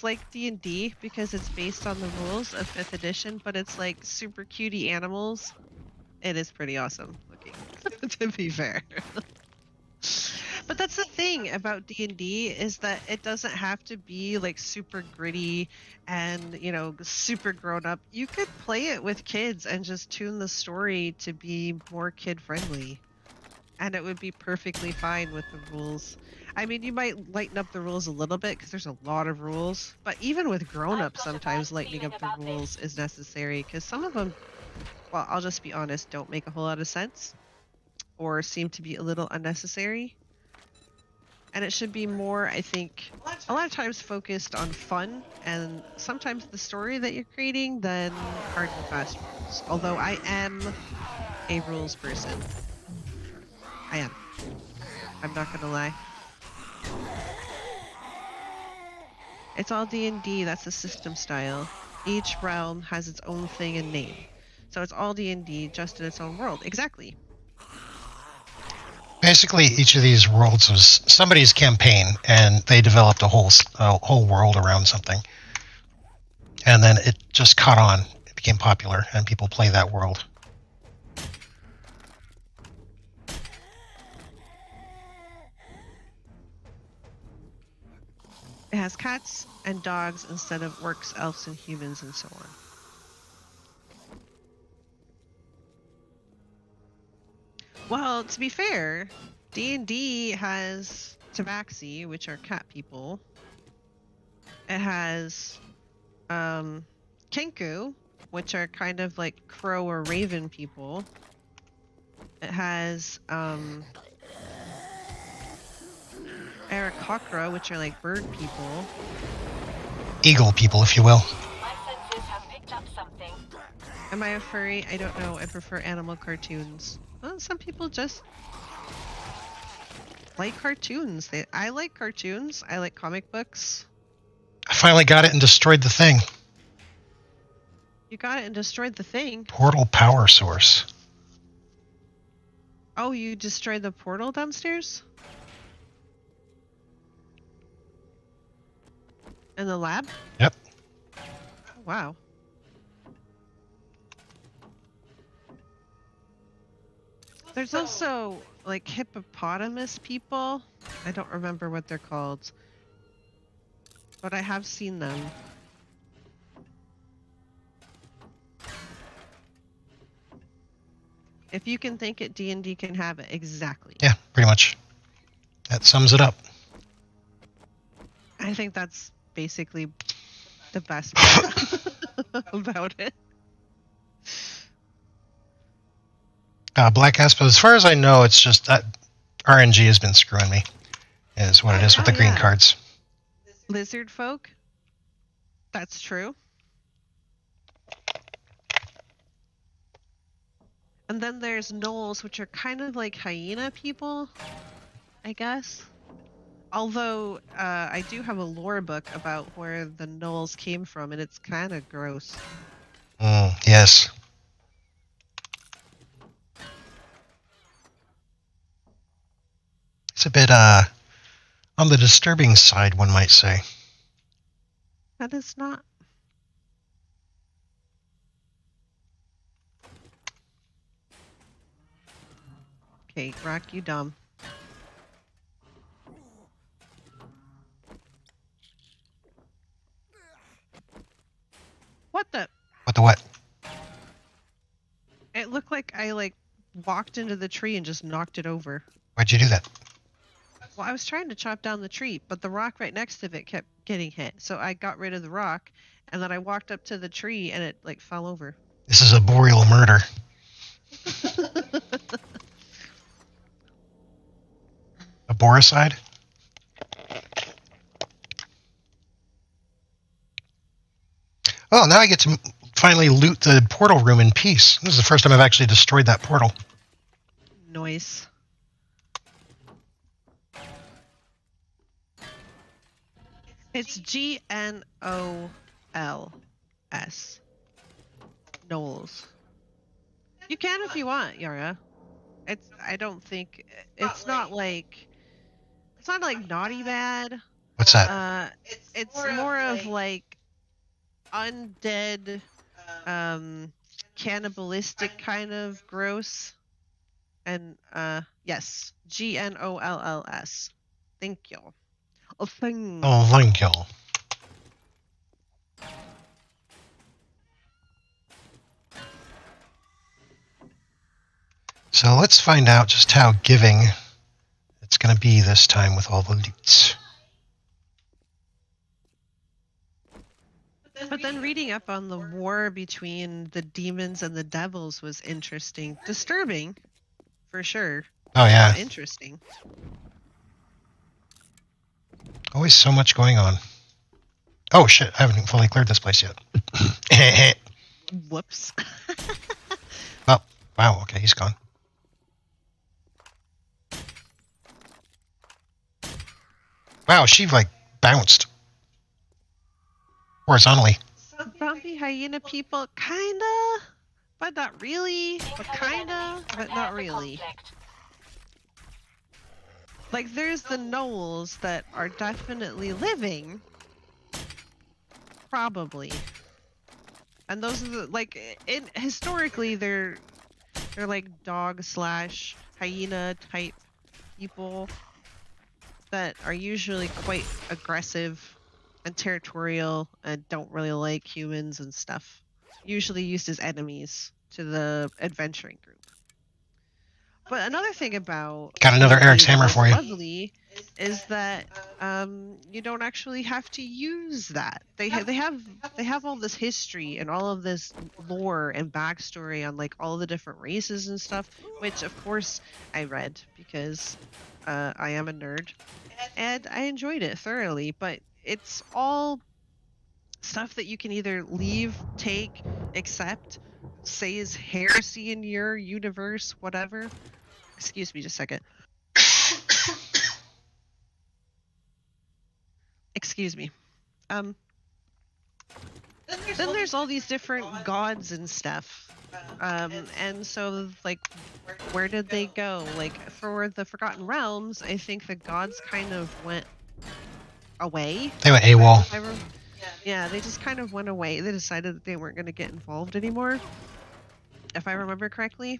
like D&D because it's based on the rules of 5th edition, but it's like super cutie animals. It is pretty awesome looking, to be fair. But that's the thing about D&D is that it doesn't have to be like super gritty and, you know, super grown up. You could play it with kids and just tune the story to be more kid friendly. And it would be perfectly fine with the rules. I mean, you might lighten up the rules a little bit because there's a lot of rules. But even with grown-ups, sometimes lightening up the rules is necessary because some of them, well, I'll just be honest, don't make a whole lot of sense or seem to be a little unnecessary. And it should be more, I think, a lot of times focused on fun and sometimes the story that you're creating than hard and fast rules. Although I am a rules person. I am. I'm not gonna lie. It's all D&D. That's the system style. Each realm has its own thing and name. So it's all D&D, just in its own world. Exactly. Basically, each of these worlds was somebody's campaign, and they developed a whole world around something. And then it just caught on. It became popular, and people play that world. It has cats and dogs instead of orcs, elves, and humans, and so on. Well, to be fair, D&D has tabaxi, which are cat people. It has kinku, which are kind of like crow or raven people. It has Aarakocra, which are like bird people. Eagle people, if you will. My senses have picked up something. Am I a furry? I don't know. I prefer animal cartoons. Well, some people just like cartoons. I like cartoons. I like comic books. I finally got it and destroyed the thing. You got it and destroyed the thing. Portal power source. Oh, you destroyed the portal downstairs? In the lab? Yep. Oh, wow. There's also like hippopotamus people. I don't remember what they're called, but I have seen them. If you can think it, D&D can have it. Exactly. Yeah, pretty much. That sums it up. I think that's basically the best part about it. Black Asp, as far as I know, it's just that RNG has been screwing me, is what it is with the green cards. Lizard folk? That's true. And then there's gnolls, which are kind of like hyena people, I guess. Although I do have a lore book about where the gnolls came from, and it's kind of gross. Yes. It's a bit on the disturbing side, one might say. That is not. Okay, Rock, you dumb. What the? What the what? It looked like I walked into the tree and just knocked it over. Why'd you do that? Well, I was trying to chop down the tree, but the rock right next to it kept getting hit. So I got rid of the rock, and then I walked up to the tree, and it fell over. This is a boreal murder. A boricide? Oh, now I get to finally loot the portal room in peace. This is the first time I've actually destroyed that portal. Noise. It's GNOLS. Knowles. You can if you want, Yara. I don't think it's not like naughty bad. What's that? It's more of like undead, cannibalistic kind of gross. And yes, GNOLLS. Thank you. Oh, thank. Oh, thank you. So let's find out just how giving it's going to be this time with all the loots. But then reading up on the war between the demons and the devils was interesting. Disturbing, for sure. Oh, yeah. Interesting. Always so much going on. Oh, shit. I haven't fully cleared this place yet. Whoops. Oh, wow. Okay, he's gone. Wow, she like bounced horizontally. Zombie hyena people, kinda, but not really. But kinda, but not really. Like, there's the gnolls that are definitely living, probably, and those are the historically they're like dog slash hyena type people that are usually quite aggressive and territorial and don't really like humans and stuff. Usually used as enemies to the adventuring group. But another thing about Got another D&D Eric's that hammer is for you. lovely is that you don't actually have to use that. They have all this history and all of this lore and backstory on like all the different races and stuff, which of course I read because I am a nerd and I enjoyed it thoroughly. But it's all stuff that you can either leave, take, accept, say is heresy in your universe, whatever. Excuse me just a second. Excuse me. Then there's all these different gods and stuff. And so like where did they go? Like for the Forgotten Realms, I think the gods kind of went away. They went AWOL. Yeah, they just kind of went away. They decided that they weren't going to get involved anymore, if I remember correctly.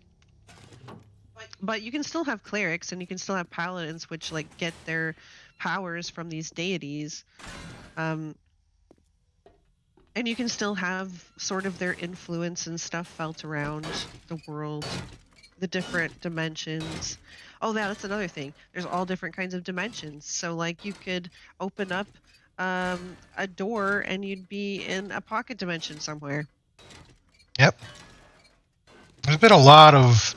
But you can still have clerics and you can still have paladins, which like get their powers from these deities. And you can still have sort of their influence and stuff felt around the world, the different dimensions. Oh, yeah, that's another thing. There's all different kinds of dimensions. So like you could open up a door and you'd be in a pocket dimension somewhere. Yep. There's been a lot of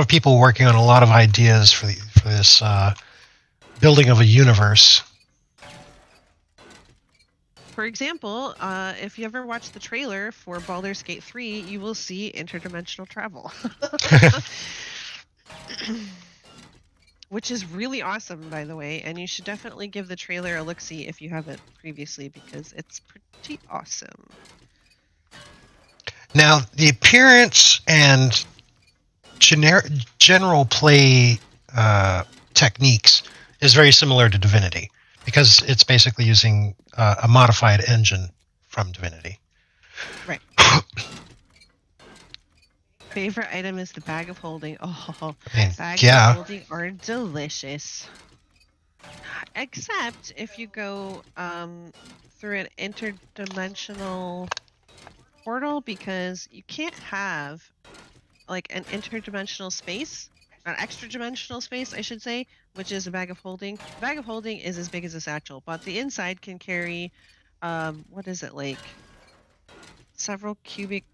people working on a lot of ideas for this building of a universe. For example, if you ever watch the trailer for Baldur's Gate 3, you will see interdimensional travel. Which is really awesome, by the way, and you should definitely give the trailer a look-see if you haven't previously, because it's pretty awesome. Now, the appearance and general play techniques is very similar to Divinity, because it's basically using a modified engine from Divinity. Right. Favorite item is the bag of holding. Oh, bags of holding are delicious. Except if you go through an interdimensional portal, because you can't have like an interdimensional space, an extra dimensional space, I should say, which is a bag of holding. The bag of holding is as big as a satchel, but the inside can carry, what is it, like several cubic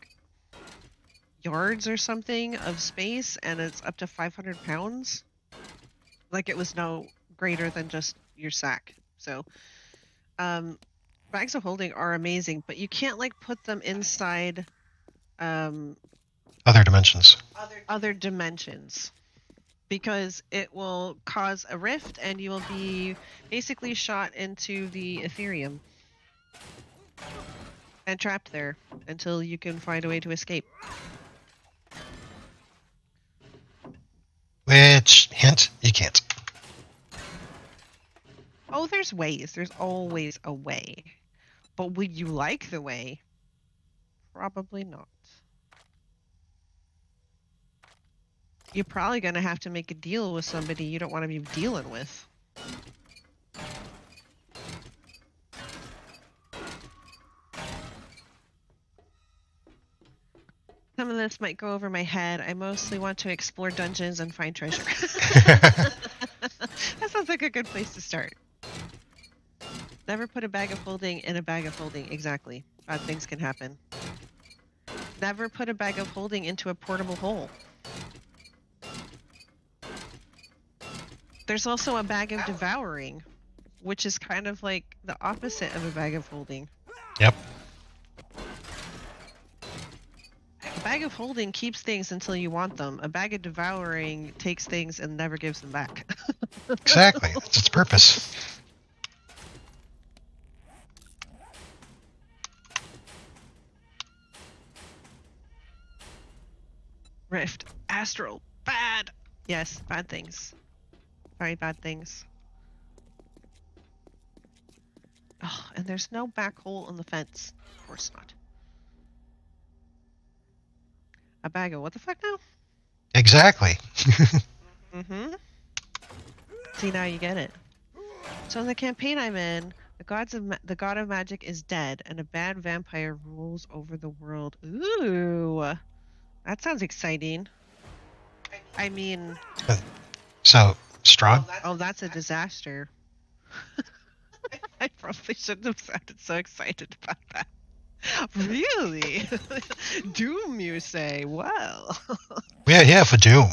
yards or something of space, and it's up to 500 pounds. Like it was no greater than just your sack. So bags of holding are amazing, but you can't like put them inside other dimensions because it will cause a rift and you will be basically shot into the Ethereum and trapped there until you can find a way to escape. Which, hint, you can't. Oh, there's ways. There's always a way. But would you like the way? Probably not. You're probably going to have to make a deal with somebody you don't want to be dealing with. Some of this might go over my head. I mostly want to explore dungeons and find treasure. That sounds like a good place to start. Never put a bag of holding in a bag of holding. Exactly. Bad things can happen. Never put a bag of holding into a portable hole. There's also a bag of devouring, which is kind of like the opposite of a bag of holding. Yep. A bag of holding keeps things until you want them. A bag of devouring takes things and never gives them back. Exactly. That's its purpose. Astral. Bad. Yes, bad things. Very bad things. Oh, and there's no back hole in the fence. Of course not. A bag of what the fuck now? Exactly. Mm-hmm. See, now you get it. So in the campaign I'm in, the god of magic is dead, and a bad vampire rules over the world. Ooh, that sounds exciting. I mean, So, Strahd? oh, that's a disaster. I probably shouldn't have sounded so excited about that. Really? Doom, you say? Well. Yeah, for Doom.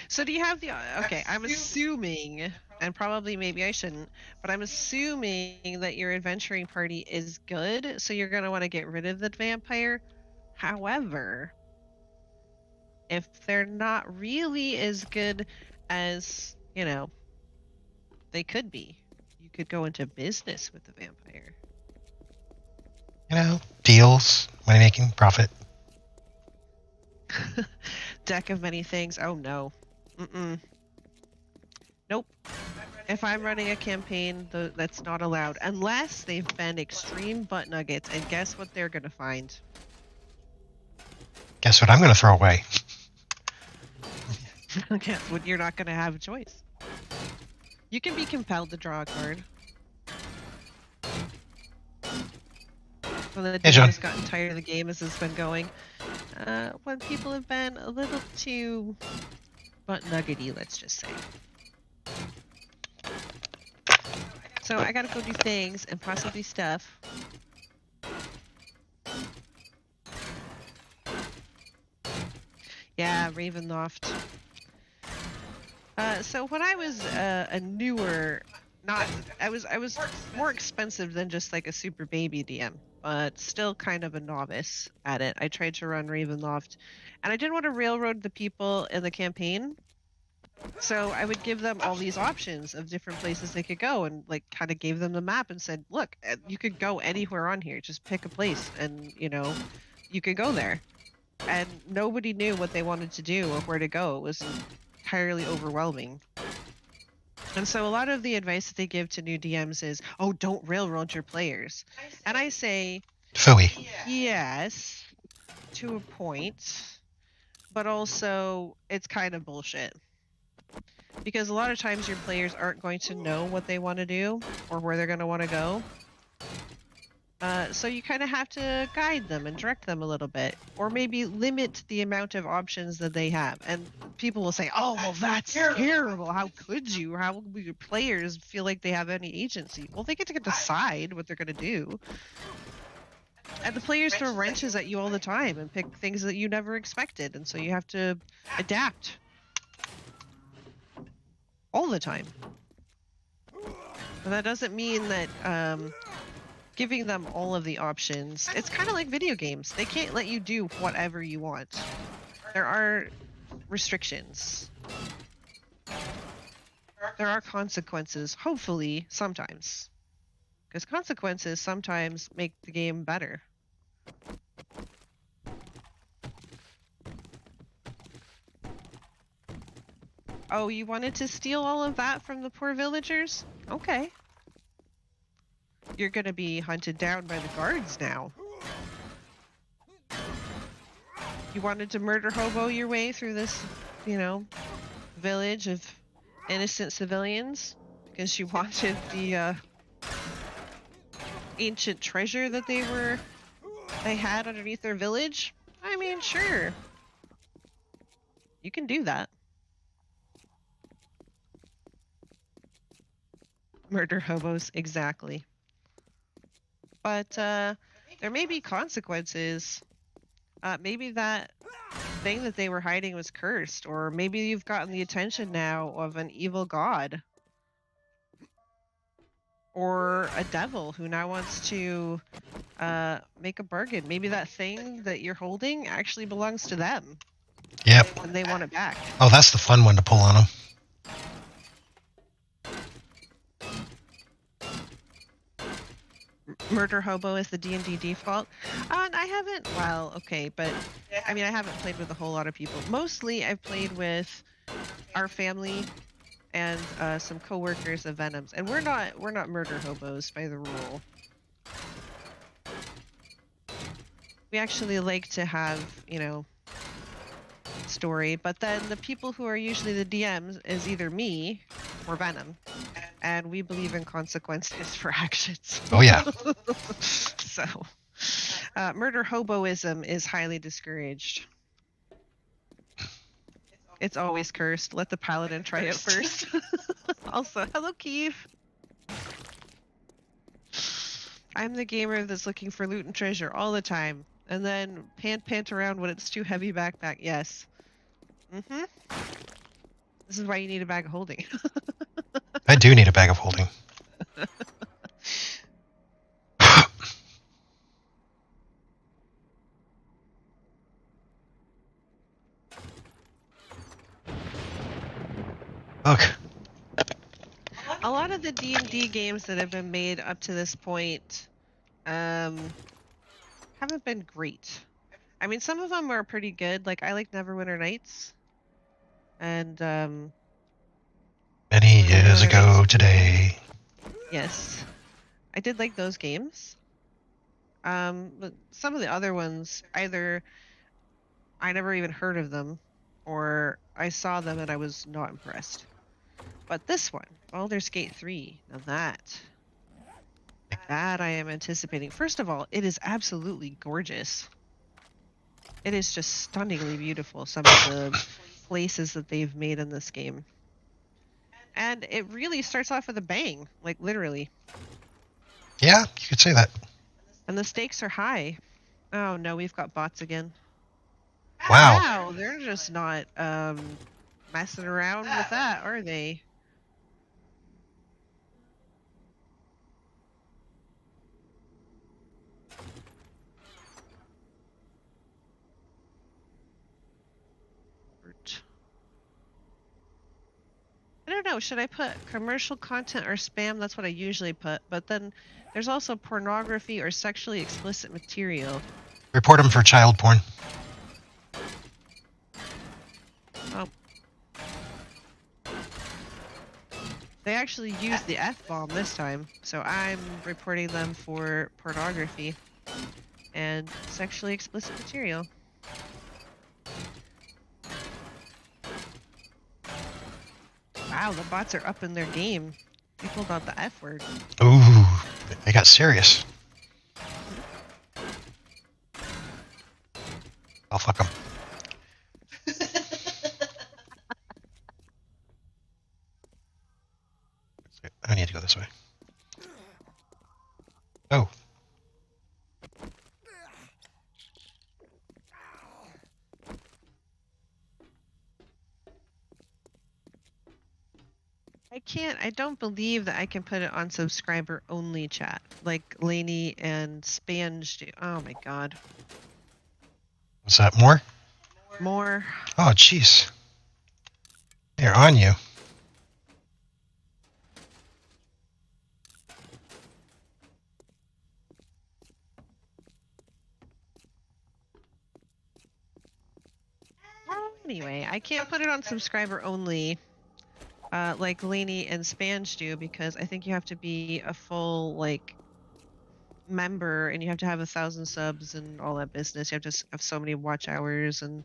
So do you have the... Okay, I'm assuming, and probably maybe I shouldn't, but I'm assuming that your adventuring party is good, so you're going to want to get rid of the vampire. However, if they're not really as good as, you know, they could be, you could go into business with the vampire. You know, deals, money making, profit. Deck of many things. Oh no. Nope. If I'm running a campaign, that's not allowed unless they've been extreme butt nuggets. And guess what they're gonna find? Guess what I'm going to throw away? Guess what? You're not gonna have a choice. You can be compelled to draw a card. When the Hey, John. has gotten tired of the game as it's been going. When people have been a little too butt nuggety, let's just say. So I gotta go do things and possibly stuff. Yeah, Ravenloft. So when I was a newer, I was more expensive than just like a super baby DM, but still kind of a novice at it. I tried to run Ravenloft, and I didn't want to railroad the people in the campaign. So I would give them all these options of different places they could go, and like kind of gave them the map and said, look, you could go anywhere on here. Just pick a place and, you know, you could go there. And nobody knew what they wanted to do or where to go. It was entirely overwhelming. And so a lot of the advice that they give to new DMs is, oh, don't railroad your players. And I say, Phooey. yes, to a point, but also it's kind of bullshit. Because a lot of times your players aren't going to know what they want to do or where they're going to want to go. So you kind of have to guide them and direct them a little bit, or maybe limit the amount of options that they have. And people will say, oh, well, that's terrible. How could you? Or how will your players feel like they have any agency? Well, they get to decide what they're going to do. And the players throw wrenches at you all the time and pick things that you never expected. And so you have to adapt all the time. But that doesn't mean that giving them all of the options, it's kind of like video games. They can't let you do whatever you want. There are restrictions. There are consequences, hopefully, sometimes. Because consequences sometimes make the game better. Oh, you wanted to steal all of that from the poor villagers? Okay. You're gonna be hunted down by the guards now. You wanted to murder hobo your way through this, you know, village of innocent civilians because you wanted the ancient treasure that they had underneath their village? I mean, sure. You can do that. Murder hobos, exactly. But there may be consequences. Maybe that thing that they were hiding was cursed, or maybe you've gotten the attention now of an evil god. Or a devil who now wants to make a bargain. Maybe that thing that you're holding actually belongs to them. Yep. And they want it back. Oh, that's the fun one to pull on them. Murder Hobo is the D&D default. And I haven't, well, okay, but I mean, I haven't played with a whole lot of people. Mostly I've played with our family and some coworkers of Venoms, and we're not murder hobos by the rule. We actually like to have, you know, story, but then the people who are usually the DMs is either me or Venom, and we believe in consequences for actions. Oh yeah. So, murder hoboism is highly discouraged. It's always cursed. Let the paladin try it first. Also, hello, Keeve. I'm the gamer that's looking for loot and treasure all the time, and then pant around when it's too heavy backpack. Yes. Mm-hmm. This is why you need a bag of holding. I do need a bag of holding. Look. A lot of the D&D games that have been made up to this point haven't been great. I mean, some of them are pretty good. Like, I like Neverwinter Nights. And, Many years ago today. yes. I did like those games. But some of the other ones, either I never even heard of them, or I saw them and I was not impressed. But this one, Baldur's Gate 3, now that I am anticipating. First of all, it is absolutely gorgeous. It is just stunningly beautiful, some of the places that they've made in this game. And it really starts off with a bang, like literally. Yeah, you could say that. And the stakes are high. Oh no, we've got bots again. Wow. Wow, they're just not messing around with that, are they? I don't know, should I put commercial content or spam? That's what I usually put, but then there's also pornography or sexually explicit material. Report him for child porn. Oh. They actually used the F-bomb this time, so I'm reporting them for pornography and sexually explicit material. Wow, the bots are up in their game. They pulled out the F word. Ooh, they got serious. I'll fuck them. I need to go this way. Oh. I don't believe that I can put it on subscriber only chat, like Lainey and Spange do. Oh my god. Was that more? More. Oh, jeez. They're on you. Anyway, I can't put it on subscriber only, like Lainey and Spange do, because I think you have to be a full, like, member and you have to have 1,000 subs and all that business. You have to have so many watch hours and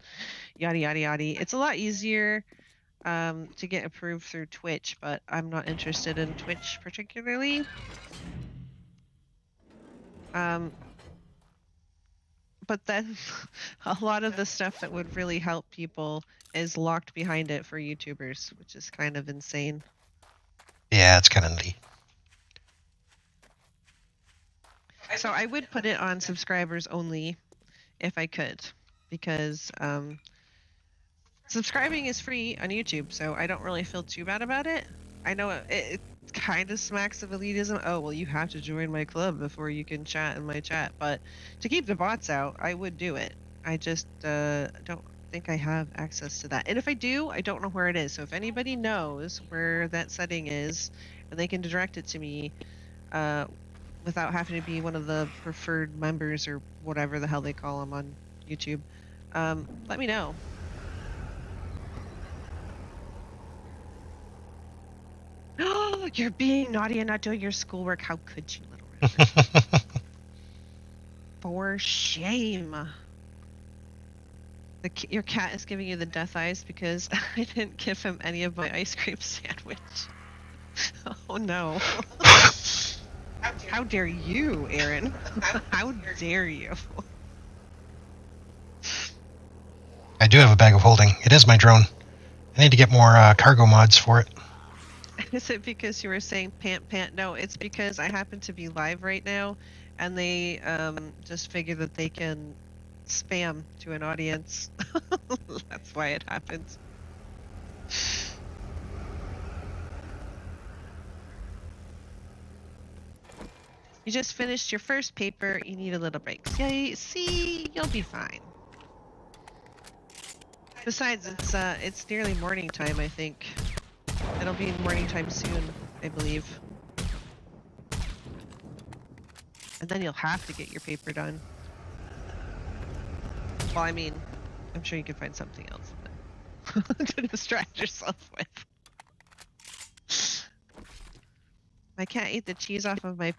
yada yada yada. It's a lot easier to get approved through Twitch, but I'm not interested in Twitch particularly. But then a lot of the stuff that would really help people is locked behind it for YouTubers, which is kind of insane. Yeah, it's kind of neat. So I would put it on subscribers only if I could, because subscribing is free on YouTube, so I don't really feel too bad about it. I know it kind of smacks of elitism. Oh, well, you have to join my club before you can chat in my chat. But to keep the bots out, I would do it. I just don't think I have access to that. And if I do, I don't know where it is. So if anybody knows where that setting is and they can direct it to me, without having to be one of the preferred members or whatever the hell they call them on YouTube, let me know. Oh, you're being naughty and not doing your schoolwork. How could you, little Richard? For shame. Your cat is giving you the death eyes because I didn't give him any of my ice cream sandwich. Oh no. How dare you, Aaron? How dare you? I do have a bag of holding. It is my drone. I need to get more cargo mods for it. Is it because you were saying pant pant? No, it's because I happen to be live right now, and they just figure that they can spam to an audience. That's why it happens. You just finished your first paper. You need a little break. See, you'll be fine. Besides, it's nearly morning time, I think. It'll be morning time soon, I believe. And then you'll have to get your paper done. Well, I mean, I'm sure you can find something else to distract yourself with. I can't eat the cheese off of my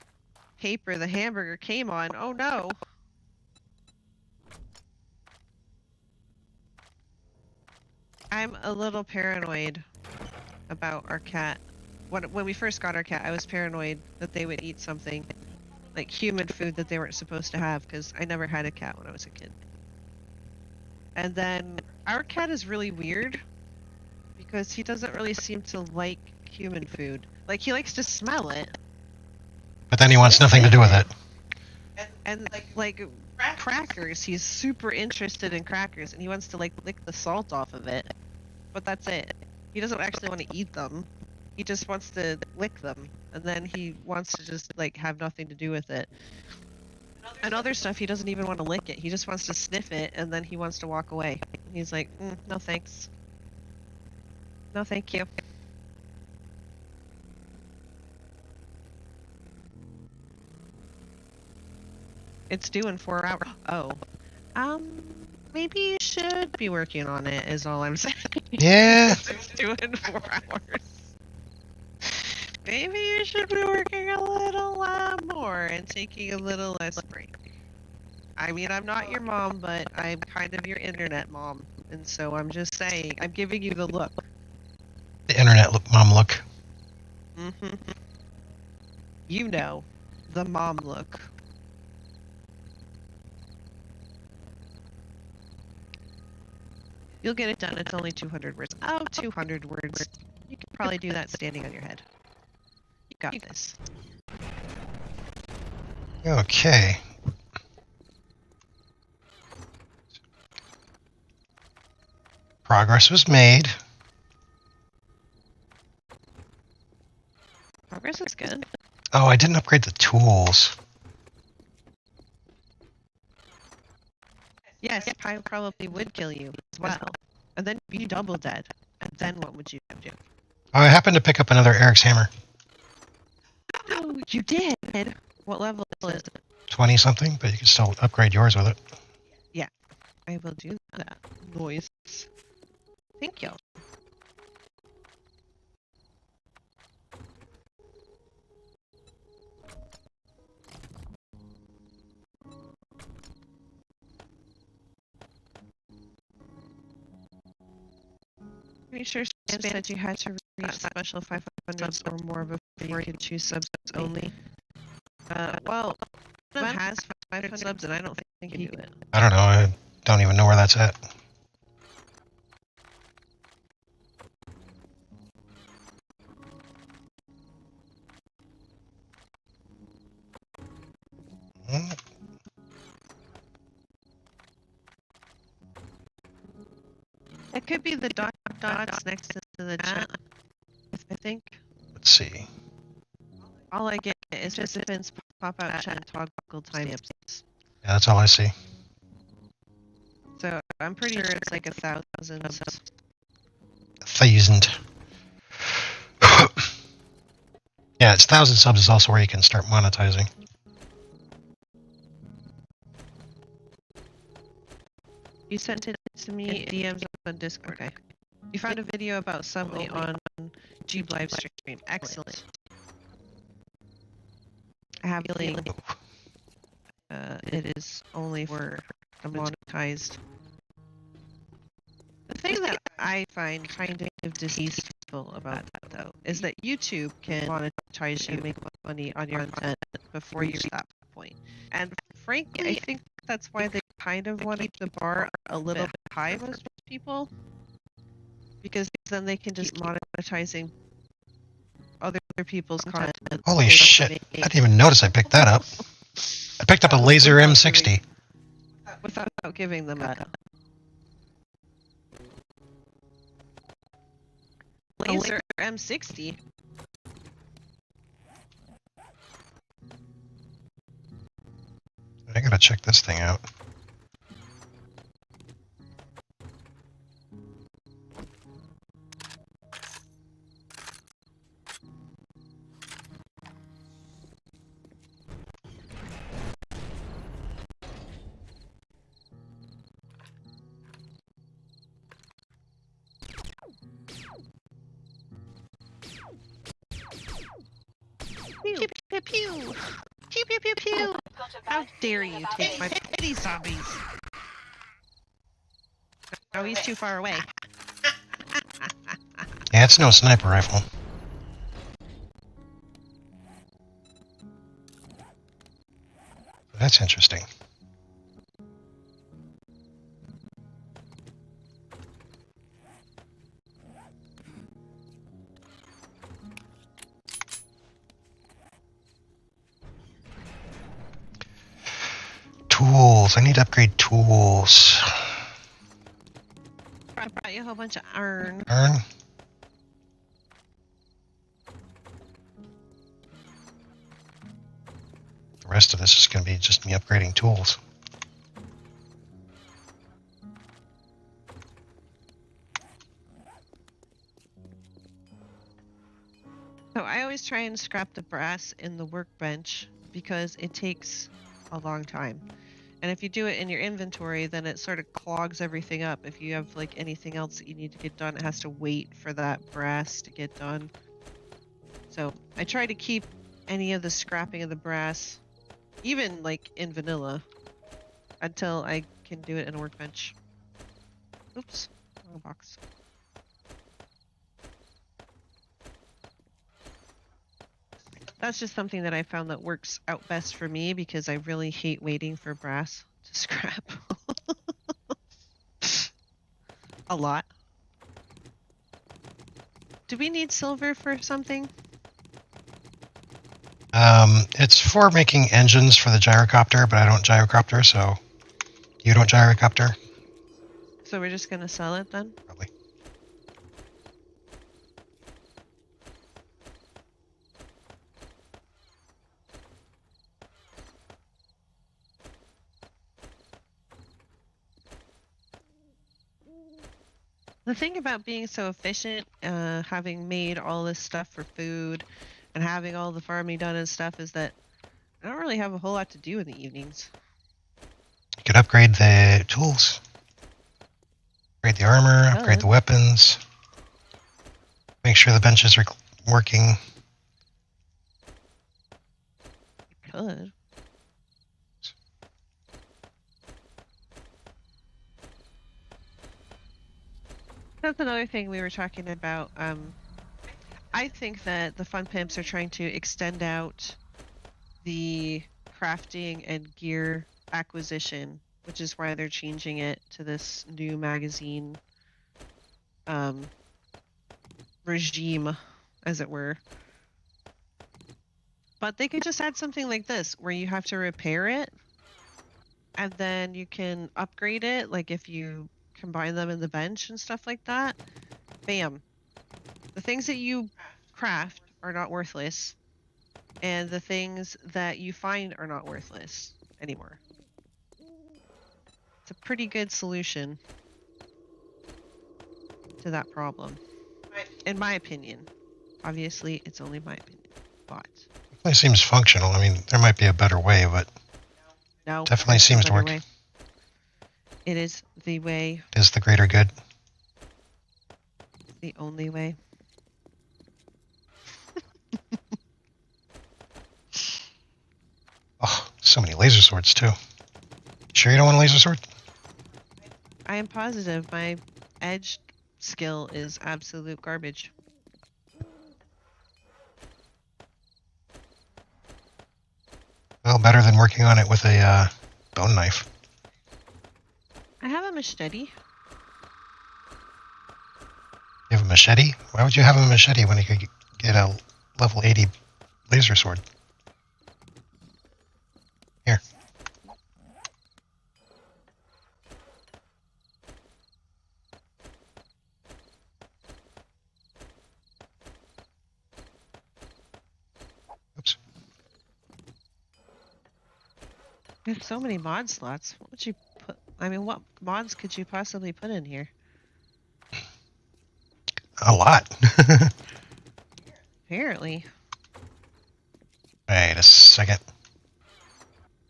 paper the hamburger came on. Oh no. I'm a little paranoid about our cat. When we first got our cat, I was paranoid that they would eat something like human food that they weren't supposed to have because I never had a cat when I was a kid. And then our cat is really weird because he doesn't really seem to like human food. Like, he likes to smell it. But then he wants nothing to do with it. And like crackers, he's super interested in crackers and he wants to like lick the salt off of it. But that's it. He doesn't actually want to eat them. He just wants to lick them, and then he wants to just like have nothing to do with it. And other stuff, he doesn't even want to lick it. He just wants to sniff it, and then he wants to walk away. He's like, no thanks. No thank you. It's due in 4 hours. Oh. Maybe you should be working on it, is all I'm saying. Yeah. It's due in 4 hours. Maybe you should be working a little more and taking a little less break. I mean, I'm not your mom, but I'm kind of your internet mom. And so I'm just saying, I'm giving you the look. The internet mom look. Mm-hmm. You know, the mom look. You'll get it done. It's only 200 words. Oh, 200 words. You can probably do that standing on your head. You got this. Okay. Progress was made. Progress is good. Oh, I didn't upgrade the tools. Yes, I probably would kill you as well. And then be double dead. And then what would you do? Oh, I happened to pick up another Eric's hammer. Oh, you did? What level is it? 20 something, but you can still upgrade yours with it. Yeah, I will do that. Noise. Thank you. Pretty sure Stan said you had to reach special 500 or more before you could choose subs only. Well, Venom has 500 subs, and I don't think he can do it. I don't know. I don't even know where that's at. It could be the dots next to the chat, I think. Let's see. All I get is participants pop out chat and toggle timestamps. Yeah, that's all I see. So I'm pretty sure it's like 1,000 subs. 1,000. Yeah, it's 1,000 subs is also where you can start monetizing. You sent it to me in DMs on Discord. Okay. You found a video about Subway on G live stream. Excellent. I have a feeling it is only for the monetized. The thing that I find kind of distasteful about that, though, is that YouTube can monetize you and make money on your content before you reach that point. And frankly, I think that's why they kind of want to keep the bar a little bit high, most people, because then they can just monetizing other people's content. Holy shit! I didn't even notice I picked that up. I picked up a laser M60. Without giving them that. Laser M60. I gotta check this thing out. Pew pew pew. Pew pew pew pew. How dare you take my pretty zombies? Oh, he's too far away. Yeah, it's no sniper rifle. That's interesting. Tools. I need to upgrade tools. I brought you a whole bunch of iron. Iron. The rest of this is going to be just me upgrading tools. So I always try and scrap the brass in the workbench because it takes a long time. And if you do it in your inventory, then it sort of clogs everything up. If you have like anything else that you need to get done, it has to wait for that brass to get done. So I try to keep any of the scrapping of the brass, even like in vanilla, until I can do it in a workbench. Oops, wrong box. That's just something that I found that works out best for me because I really hate waiting for brass to scrap. A lot. Do we need silver for something? It's for making engines for the gyrocopter, but I don't gyrocopter, so you don't gyrocopter? So we're just gonna sell it then? Probably. The thing about being so efficient, having made all this stuff for food and having all the farming done and stuff, is that I don't really have a whole lot to do in the evenings. You could upgrade the tools. Upgrade the armor, upgrade the weapons. Make sure the benches are working. You could. That's another thing we were talking about. I think that the fun pimps are trying to extend out the crafting and gear acquisition, which is why they're changing it to this new magazine regime, as it were. But they could just add something like this, where you have to repair it, and then you can upgrade it, like if you combine them in the bench and stuff like that. Bam. The things that you craft are not worthless, and the things that you find are not worthless anymore. It's a pretty good solution to that problem, in my opinion. Obviously, it's only my opinion, but... Definitely seems functional. I mean, there might be a better way, but no, definitely seems to work. Way. It is the way, It is the greater good. the only way. Oh, so many laser swords too. Sure you don't want a laser sword? I am positive my edge skill is absolute garbage. Well, better than working on it with a bone knife. I have a machete. You have a machete? Why would you have a machete when you could get a level 80 laser sword? Here. Oops. There's so many mod slots. What would you put? I mean, what mods could you possibly put in here? A lot. Apparently. Wait a second.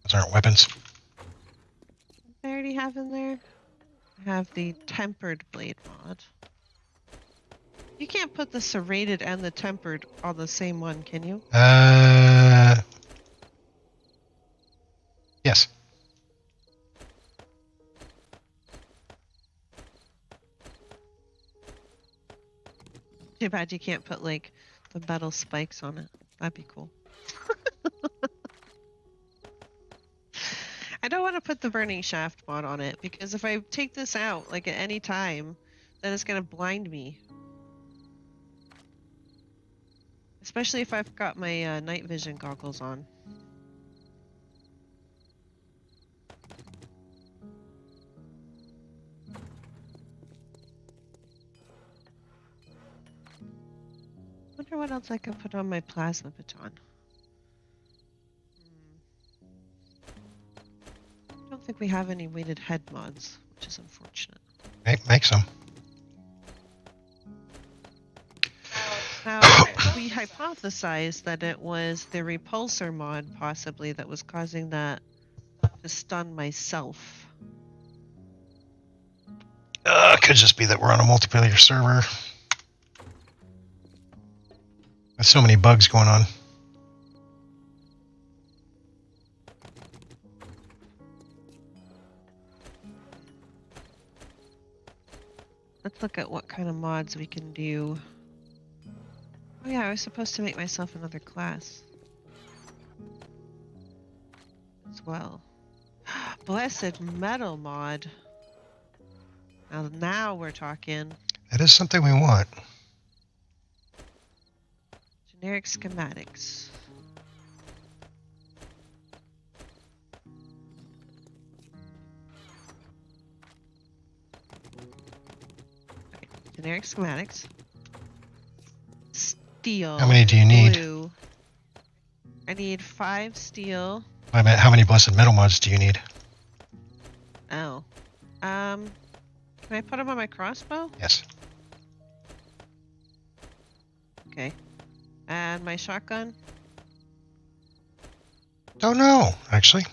Those aren't weapons. I already have in there. I have the tempered blade mod. You can't put the serrated and the tempered on the same one, can you? Yes. Too bad you can't put like the metal spikes on it. That'd be cool. I don't want to put the burning shaft mod on it because if I take this out like at any time, then it's gonna blind me. Especially if I've got my night vision goggles on. Wonder what else I could put on my plasma baton. I don't think we have any weighted head mods, which is unfortunate. Make some. Now, we hypothesized that it was the repulsor mod possibly that was causing that to stun myself. Could just be that we're on a multiplayer server. With so many bugs going on. Let's look at what kind of mods we can do. Oh yeah, I was supposed to make myself another class as well. Blessed Metal mod. Now we're talking. That is something we want. Generic schematics. Okay, generic schematics. Steel. How many do you need? Blue. I need 5 steel. I mean, how many blessed metal mods do you need? Oh. Can I put them on my crossbow? Yes. Okay. And my shotgun? Don't know, actually.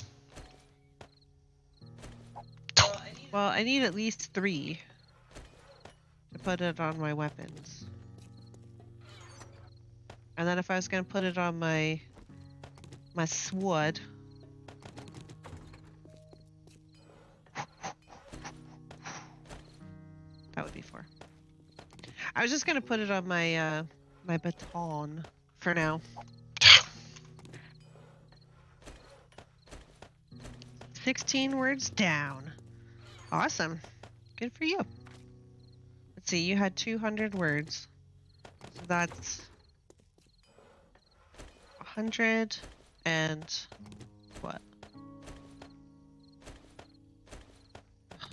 Well, I need at least 3 to put it on my weapons. And then if I was going to put it on my sword, that would be 4. I was just going to put it on my my baton for now. 16 words down. Awesome. Good for you. Let's see, you had 200 words. So that's 100 and what?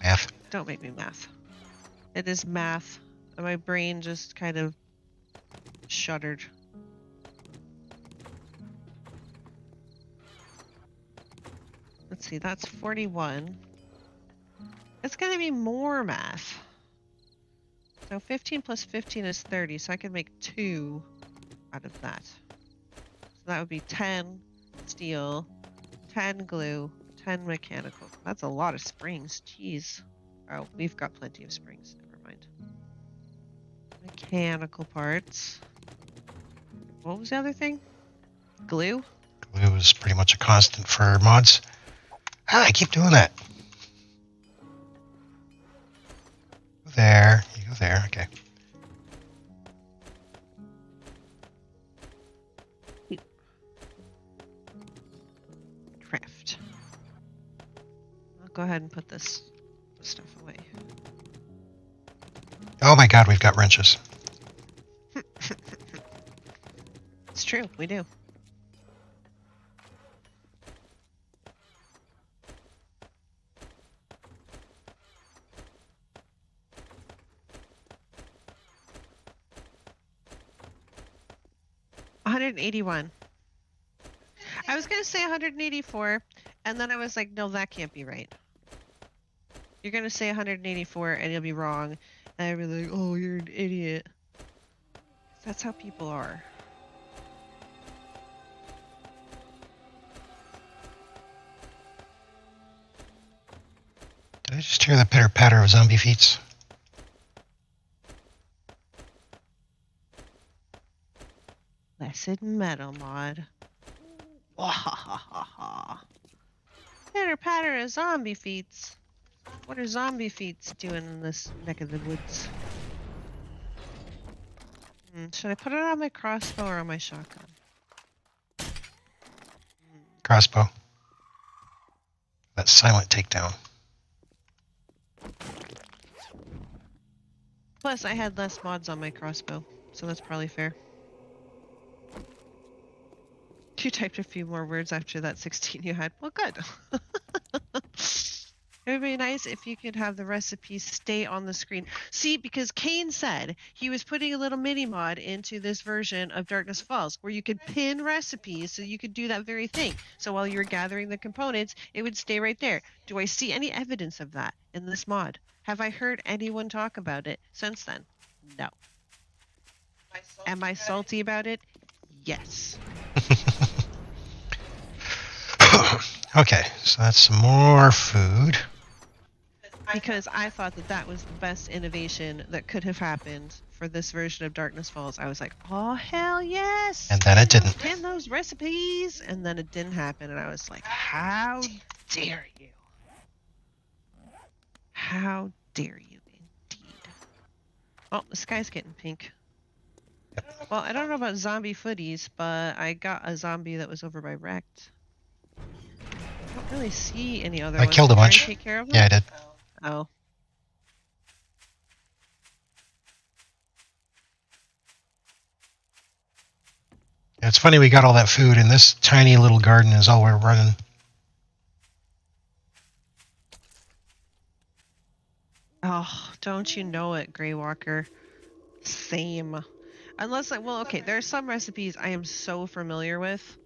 Math. Don't make me math. It is math. My brain just kind of shuddered. Let's see, that's 41. It's going to be more math. So 15 plus 15 is 30, so I can make 2 out of that. So that would be 10 steel, 10 glue, 10 mechanical. That's a lot of springs. Jeez. Oh, we've got plenty of springs. Never mind. Mechanical parts. What was the other thing? Glue? Glue is pretty much a constant for mods. Ah, I keep doing that. Go there. You go there. Okay. Craft. I'll go ahead and put this stuff away. Oh my god, we've got wrenches. It's true, we do. $181. I was gonna say 184, and then I was like, no, that can't be right. You're gonna say 184 and you'll be wrong. And I'll be like, oh, you're an idiot. That's how people are. Did I just hear the pitter patter of zombie feet? Blessed metal mod. Wahahaha. Pitter patter of zombie feet. What are zombie feet doing in this neck of the woods? Should I put it on my crossbow or on my shotgun? Crossbow. That silent takedown. Plus, I had less mods on my crossbow, so that's probably fair. You typed a few more words after that 16 you had. Well, good. It would be nice if you could have the recipes stay on the screen. See, because Kane said he was putting a little mini mod into this version of Darkness Falls where you could pin recipes so you could do that very thing. So while you were gathering the components, it would stay right there. Do I see any evidence of that in this mod? Have I heard anyone talk about it since then? No. Am I salty about it? Yes. Okay, so that's some more food. Because I thought that that was the best innovation that could have happened for this version of Darkness Falls. I was like, oh, hell yes! And then it didn't. Pin those recipes! And then it didn't happen, and I was like, how dare you? How dare you, indeed. Oh, the sky's getting pink. Yep. Well, I don't know about zombie footies, but I got a zombie that was over by Wrecked. I don't really see any other ones. killed a Did you already bunch. take care of them? Yeah, I did. Oh. Yeah, it's funny we got all that food, and this tiny little garden is all we're running. Oh, don't you know it, Grey Walker? Same. Unless, like, well, okay, there are some recipes I am so familiar with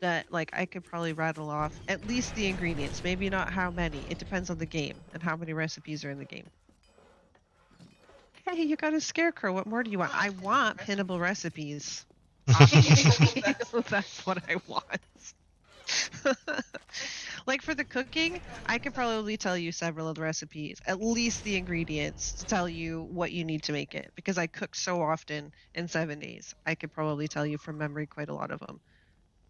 that, like, I could probably rattle off at least the ingredients. Maybe not how many. It depends on the game and how many recipes are in the game. Hey, you got a scarecrow. What more do you want? I want pinnable recipes. That's what I want. Like for the cooking, I could probably tell you several of the recipes, at least the ingredients, to tell you what you need to make it. Because I cook so often in 7 days, I could probably tell you from memory quite a lot of them.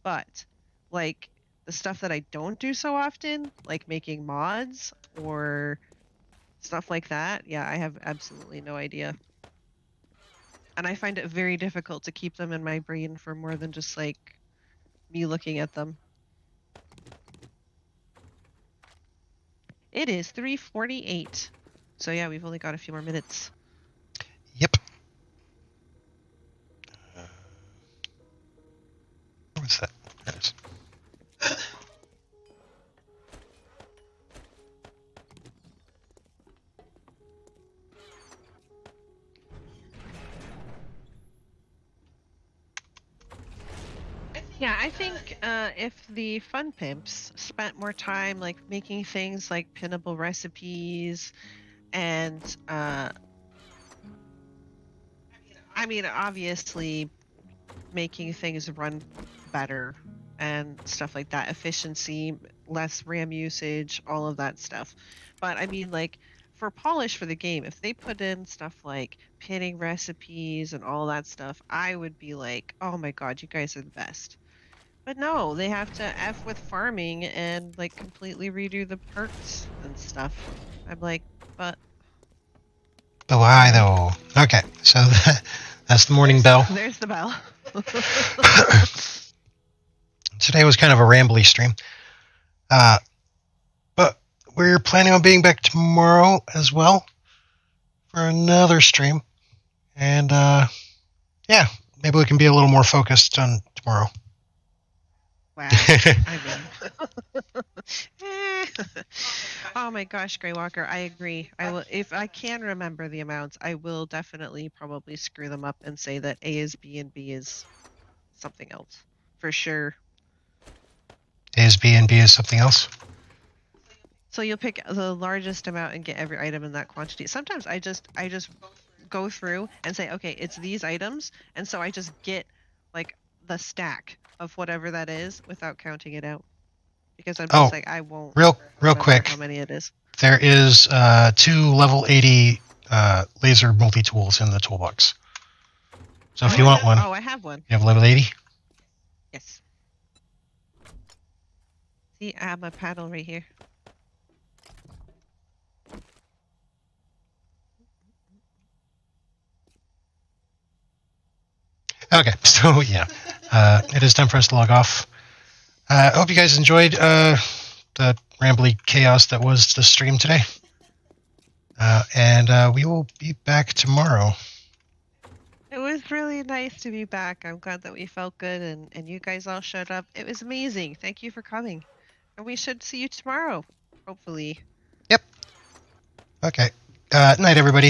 But like the stuff that I don't do so often, like making mods or stuff like that, yeah, I have absolutely no idea. And I find it very difficult to keep them in my brain for more than just like me looking at them. It is 3:48. So yeah, we've only got a few more minutes. Yep. What's that? There it is. Yeah, I think if the fun pimps spent more time like making things like pinnable recipes and I mean obviously making things run better and stuff like that, efficiency, less RAM usage, all of that stuff. But I mean, like, for polish for the game, if they put in stuff like pinning recipes and all that stuff, I would be like, oh my god, you guys are the best. But no, they have to F with farming and like completely redo the perks and stuff. I'm like, but But why though? Okay, so that's the morning bell. there's the bell. Today was kind of a rambly stream. But we're planning on being back tomorrow as well for another stream. And yeah, maybe we can be a little more focused on tomorrow. Wow. I mean. Oh my gosh, Greywalker, I agree. I will, if I can remember the amounts, I will definitely probably screw them up and say that A is B and B is something else. For sure. A is B and B is something else. So you'll pick the largest amount and get every item in that quantity. Sometimes I just go through and say, okay, it's these items, and so I just get like the stack of whatever that is without counting it out. Because I'm just like, I won't real remember quick. how many it is. There is 2 level 80 laser multi-tools in the toolbox. So if you want one. Oh, I have one. You have level 80? Yes. See, I have my paddle right here. Okay, so yeah, it is time for us to log off. I hope you guys enjoyed the rambly chaos that was the stream today. And we will be back tomorrow. It was really nice to be back. I'm glad that we felt good and you guys all showed up. It was amazing. Thank you for coming. And we should see you tomorrow, hopefully. Yep. Okay. Night, everybody.